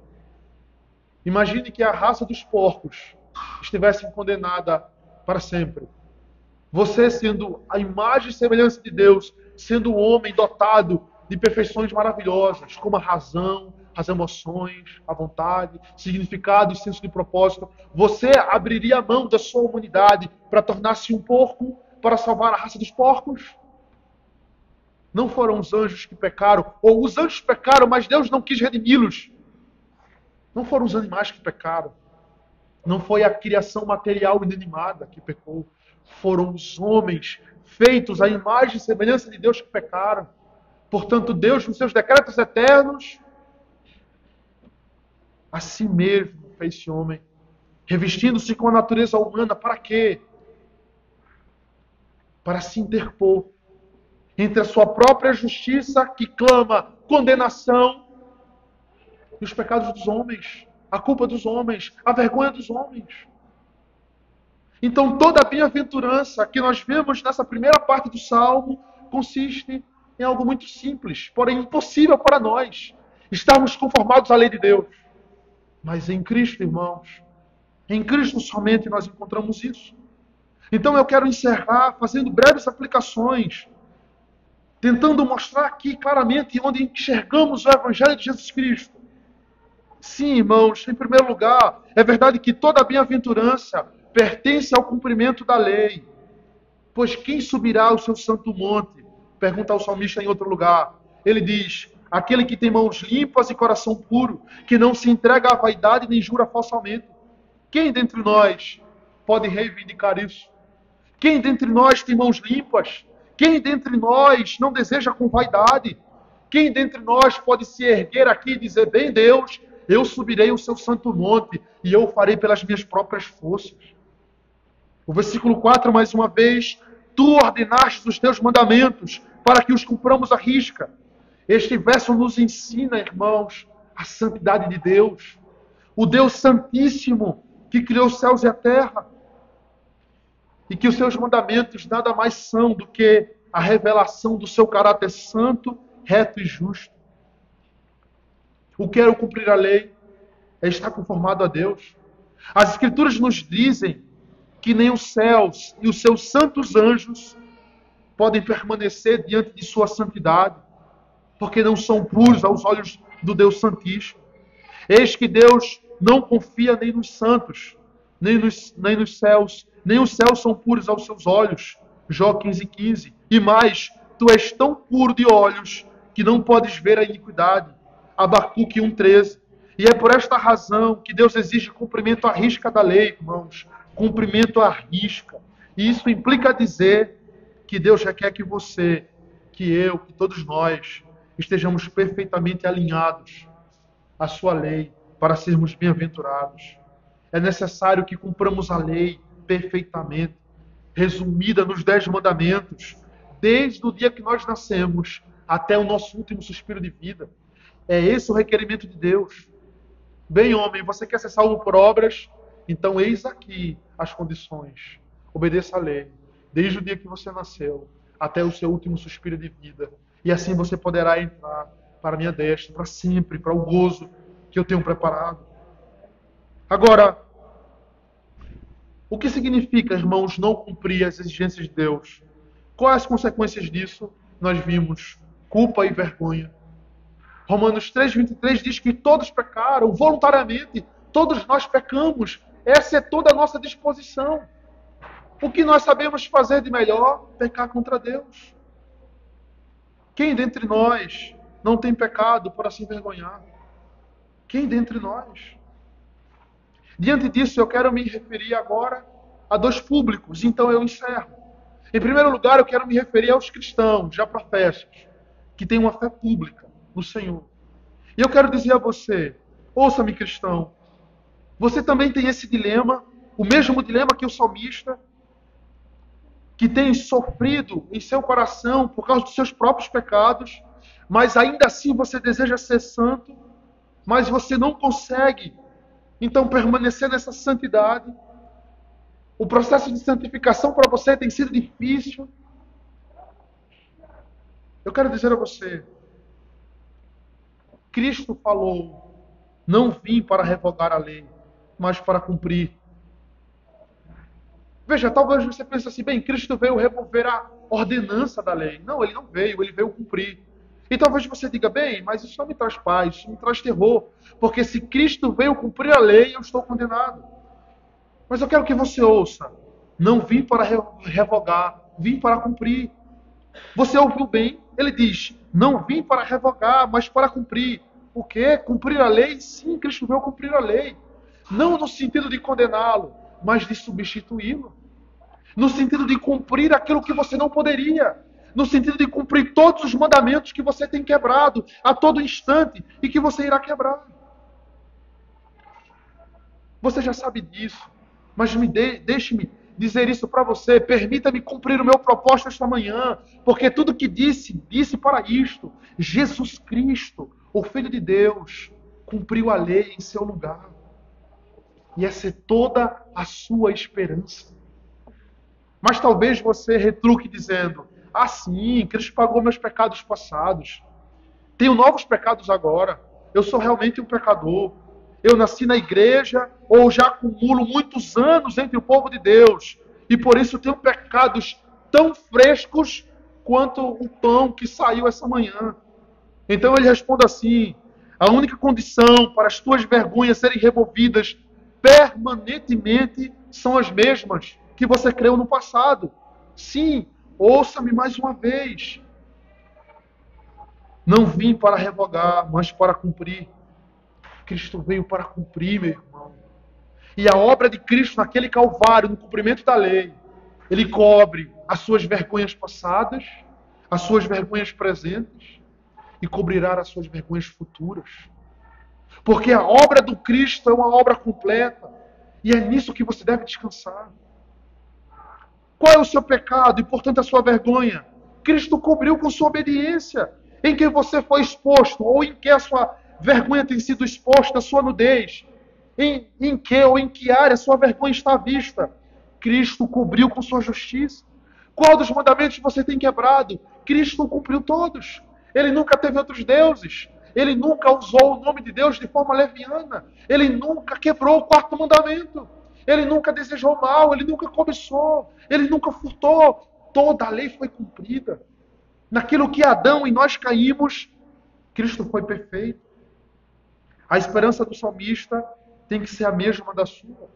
imagine que a raça dos porcos estivesse condenada para sempre. Você sendo a imagem e semelhança de Deus, sendo um homem dotado de perfeições maravilhosas, como a razão, as emoções, a vontade, significado e senso de propósito, você abriria a mão da sua humanidade para tornar-se um porco, para salvar a raça dos porcos? Não foram os anjos que pecaram, ou os anjos pecaram, mas Deus não quis redimi-los. Não foram os animais que pecaram. Não foi a criação material inanimada que pecou. Foram os homens feitos à imagem e semelhança de Deus que pecaram. Portanto, Deus, com seus decretos eternos, a si mesmo fez-se homem, revestindo-se com a natureza humana. Para quê? para se interpor entre a sua própria justiça, que clama condenação, e os pecados dos homens, a culpa dos homens, a vergonha dos homens. Então toda a bem-aventurança que nós vemos nessa primeira parte do Salmo consiste em algo muito simples, porém impossível para nós estarmos conformados à lei de Deus. Mas em Cristo, irmãos, em Cristo somente nós encontramos isso. Então eu quero encerrar fazendo breves aplicações, tentando mostrar aqui claramente onde enxergamos o Evangelho de Jesus Cristo. Sim, irmãos, em primeiro lugar, é verdade que toda a bem-aventurança pertence ao cumprimento da lei. Pois quem subirá ao seu santo monte? Pergunta ao salmista em outro lugar. Ele diz: aquele que tem mãos limpas e coração puro, que não se entrega à vaidade nem jura falsamente. Quem dentre nós pode reivindicar isso? Quem dentre nós tem mãos limpas? Quem dentre nós não deseja com vaidade? Quem dentre nós pode se erguer aqui e dizer: bem, Deus, eu subirei o seu santo monte e eu o farei pelas minhas próprias forças? O versículo 4, mais uma vez: tu ordenaste os teus mandamentos para que os cumpramos à risca. Este verso nos ensina, irmãos, a santidade de Deus. O Deus Santíssimo que criou os céus e a terra. E que os seus mandamentos nada mais são do que a revelação do seu caráter santo, reto e justo. O que é cumprir a lei? É estar conformado a Deus. As Escrituras nos dizem que nem os céus e os seus santos anjos podem permanecer diante de sua santidade, porque não são puros aos olhos do Deus Santíssimo. Eis que Deus não confia nem nos santos, nem nos céus, nem os céus são puros aos seus olhos. Jó 15:15. E mais, tu és tão puro de olhos que não podes ver a iniquidade. Abacuque 1:13. E é por esta razão que Deus exige cumprimento à risca da lei, irmãos. Cumprimento à risca. E isso implica dizer que Deus requer que você, que eu, que todos nós estejamos perfeitamente alinhados à sua lei para sermos bem-aventurados. É necessário que cumpramos a lei perfeitamente, resumida nos 10 mandamentos, desde o dia que nós nascemos até o nosso último suspiro de vida. É esse o requerimento de Deus. Bem, homem, você quer ser salvo por obras? Então eis aqui as condições. Obedeça a lei, desde o dia que você nasceu até o seu último suspiro de vida. E assim você poderá entrar para a minha destra, para sempre, para o gozo que eu tenho preparado. Agora, o que significa, irmãos, não cumprir as exigências de Deus? Quais as consequências disso? Nós vimos culpa e vergonha. Romanos 3:23 diz que todos pecaram voluntariamente, todos nós pecamos. Essa é toda a nossa disposição. O que nós sabemos fazer de melhor? Pecar contra Deus. Quem dentre nós não tem pecado para se envergonhar? Quem dentre nós? Diante disso, eu quero me referir agora a 2 públicos, então eu encerro. Em primeiro lugar, eu quero me referir aos cristãos, já professos, que têm uma fé pública no Senhor. E eu quero dizer a você, ouça-me, cristão, você também tem esse dilema, o mesmo dilema que o salmista, que tem sofrido em seu coração por causa dos seus próprios pecados, mas ainda assim você deseja ser santo, mas você não consegue, então, permanecer nessa santidade. O processo de santificação para você tem sido difícil. Eu quero dizer a você, Cristo falou: não vim para revogar a lei, mas para cumprir. Veja, talvez você pense assim: bem, Cristo veio remover a ordenança da lei. Não, ele não veio, ele veio cumprir. E talvez você diga: bem, mas isso não me traz paz, isso me traz terror. Porque se Cristo veio cumprir a lei, eu estou condenado. Mas eu quero que você ouça: não vim para revogar, vim para cumprir. Você ouviu bem? Ele diz: não vim para revogar, mas para cumprir. O quê? Cumprir a lei? Sim, Cristo veio cumprir a lei. Não no sentido de condená-lo, mas de substituí-lo. No sentido de cumprir aquilo que você não poderia. No sentido de cumprir todos os mandamentos que você tem quebrado a todo instante e que você irá quebrar. Você já sabe disso, mas deixe-me dizer isso para você. Permita-me cumprir o meu propósito esta manhã, porque tudo que disse para isto. Jesus Cristo, o Filho de Deus, cumpriu a lei em seu lugar. E essa é toda a sua esperança. Mas talvez você retruque dizendo: ah, sim, Cristo pagou meus pecados passados. Tenho novos pecados agora. Eu sou realmente um pecador. Eu nasci na igreja ou já acumulo muitos anos entre o povo de Deus. E por isso tenho pecados tão frescos quanto o pão que saiu essa manhã. Então ele responde assim: a única condição para as tuas vergonhas serem removidas permanentemente são as mesmas que você creu no passado. Sim, ouça-me mais uma vez. Não vim para revogar, mas para cumprir. Cristo veio para cumprir, meu irmão. E a obra de Cristo naquele Calvário, no cumprimento da lei, Ele cobre as suas vergonhas passadas, as suas vergonhas presentes e cobrirá as suas vergonhas futuras. Porque a obra do Cristo é uma obra completa. E é nisso que você deve descansar. Qual é o seu pecado e, portanto, a sua vergonha? Cristo cobriu com sua obediência. Em que você foi exposto, ou em que a sua vergonha tem sido exposta, a sua nudez. Em que ou em que área a sua vergonha está à vista? Cristo cobriu com sua justiça. Qual dos mandamentos você tem quebrado? Cristo cumpriu todos. Ele nunca teve outros deuses. Ele nunca usou o nome de Deus de forma leviana. Ele nunca quebrou o quarto mandamento. Ele nunca desejou mal. Ele nunca cobiçou. Ele nunca furtou. Toda a lei foi cumprida. Naquilo que Adão e nós caímos, Cristo foi perfeito. A esperança do salmista tem que ser a mesma da sua.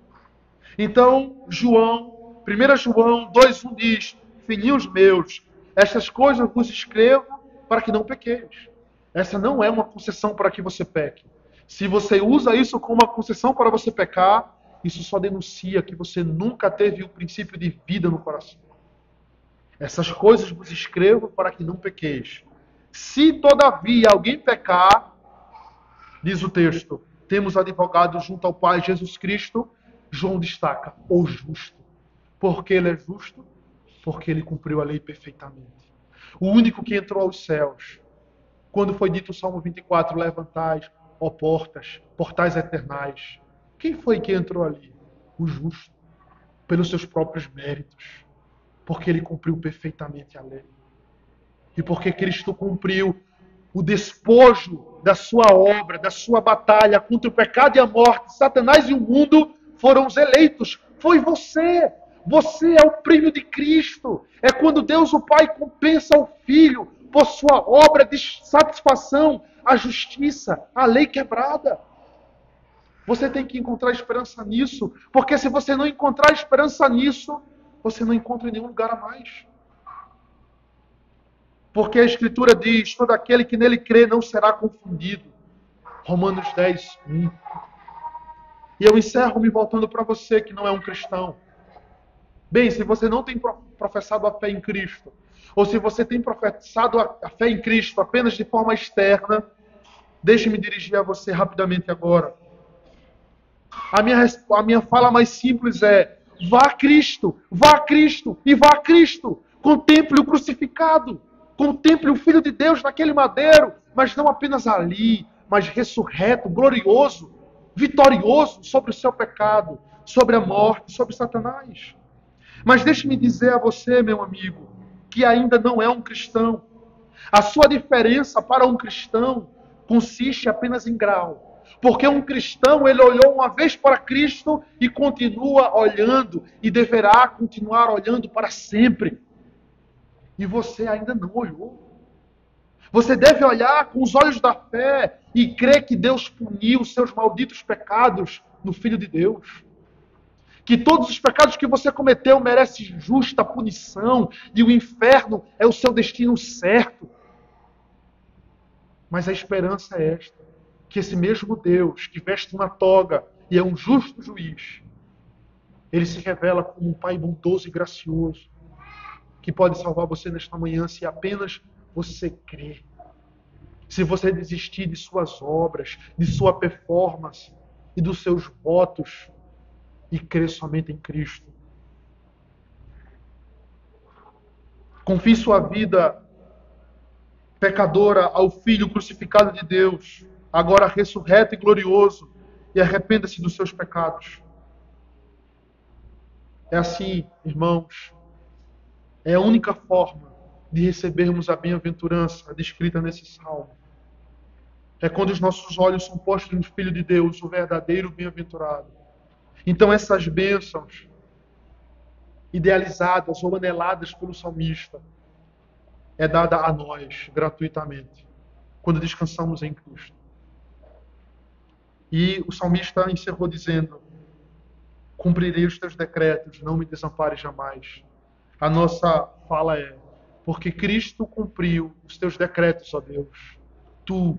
Então, 1 João 2:1 diz: filhinhos meus, estas coisas vos escrevo para que não pequeis. Essa não é uma concessão para que você peque. Se você usa isso como uma concessão para você pecar, isso só denuncia que você nunca teve o princípio de vida no coração. Essas coisas vos escrevo para que não pequeis. Se todavia alguém pecar, diz o texto, temos advogado junto ao Pai, Jesus Cristo. João destaca, o justo. Por que ele é justo? Porque ele cumpriu a lei perfeitamente. O único que entrou aos céus, quando foi dito o Salmo 24, levantais, ó portas, portais eternais. Quem foi que entrou ali? O justo, pelos seus próprios méritos. Porque ele cumpriu perfeitamente a lei. E porque Cristo cumpriu o despojo da sua obra, da sua batalha contra o pecado e a morte, Satanás e o mundo, foram os eleitos. Foi você. Você é o prêmio de Cristo. É quando Deus o Pai compensa o Filho por sua obra de satisfação, a justiça, a lei quebrada. Você tem que encontrar esperança nisso, porque se você não encontrar esperança nisso, você não encontra em nenhum lugar a mais. Porque a Escritura diz, todo aquele que nele crê não será confundido. Romanos 10:1. E eu encerro me voltando para você que não é um cristão. Bem, se você não tem professado a fé em Cristo, ou se você tem professado a fé em Cristo apenas de forma externa, deixe-me dirigir a você rapidamente agora. A minha fala mais simples é: vá a Cristo e vá a Cristo. Contemple o crucificado. Contemple o Filho de Deus naquele madeiro, mas não apenas ali, mas ressurreto, glorioso, vitorioso sobre o seu pecado, sobre a morte, sobre Satanás. Mas deixe-me dizer a você, meu amigo, que ainda não é um cristão. A sua diferença para um cristão consiste apenas em grau. Porque um cristão, ele olhou uma vez para Cristo e continua olhando e deverá continuar olhando para sempre. E você ainda não olhou. Você deve olhar com os olhos da fé e crer que Deus puniu os seus malditos pecados no Filho de Deus. Que todos os pecados que você cometeu merecem justa punição e o inferno é o seu destino certo. Mas a esperança é esta: que esse mesmo Deus que veste uma toga e é um justo juiz, ele se revela como um Pai bondoso e gracioso, que pode salvar você nesta manhã se apenas você crer. Se você desistir de suas obras, de sua performance e dos seus votos e crer somente em Cristo. Confie sua vida pecadora ao Filho crucificado de Deus, agora ressurreto e glorioso, e arrependa-se dos seus pecados. É assim, irmãos, é a única forma de recebermos a bem-aventurança descrita nesse salmo. É quando os nossos olhos são postos no Filho de Deus, o verdadeiro bem-aventurado. Então essas bênçãos, idealizadas ou aneladas pelo salmista, é dada a nós gratuitamente, quando descansamos em Cristo. E o salmista encerrou dizendo: cumprirei os teus decretos, não me desampares jamais. A nossa fala é: porque Cristo cumpriu os teus decretos, ó Deus, tu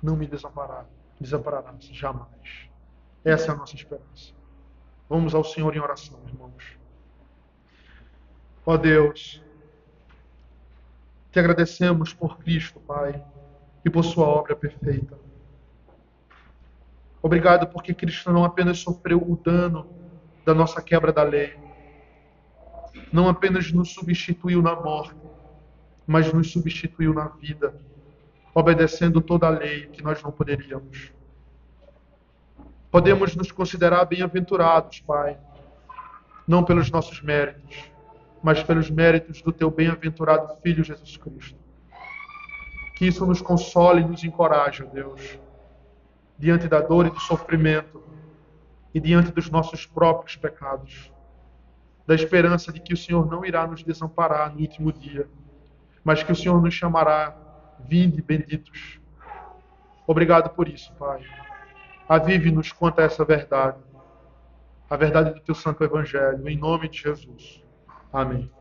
não me desampararás jamais. Essa é a nossa esperança. Vamos ao Senhor em oração, irmãos. Ó Deus, te agradecemos por Cristo, Pai, e por sua obra perfeita. Obrigado porque Cristo não apenas sofreu o dano da nossa quebra da lei, não apenas nos substituiu na morte, mas nos substituiu na vida, obedecendo toda a lei que nós não poderíamos. Podemos nos considerar bem-aventurados, Pai, não pelos nossos méritos, mas pelos méritos do teu bem-aventurado Filho Jesus Cristo. Que isso nos console e nos encoraje, ó Deus, diante da dor e do sofrimento e diante dos nossos próprios pecados, da esperança de que o Senhor não irá nos desamparar no último dia, mas que o Senhor nos chamará: vinde, benditos. Obrigado por isso, Pai. Avive-nos quanto a essa verdade, a verdade do teu santo evangelho, em nome de Jesus. Amém.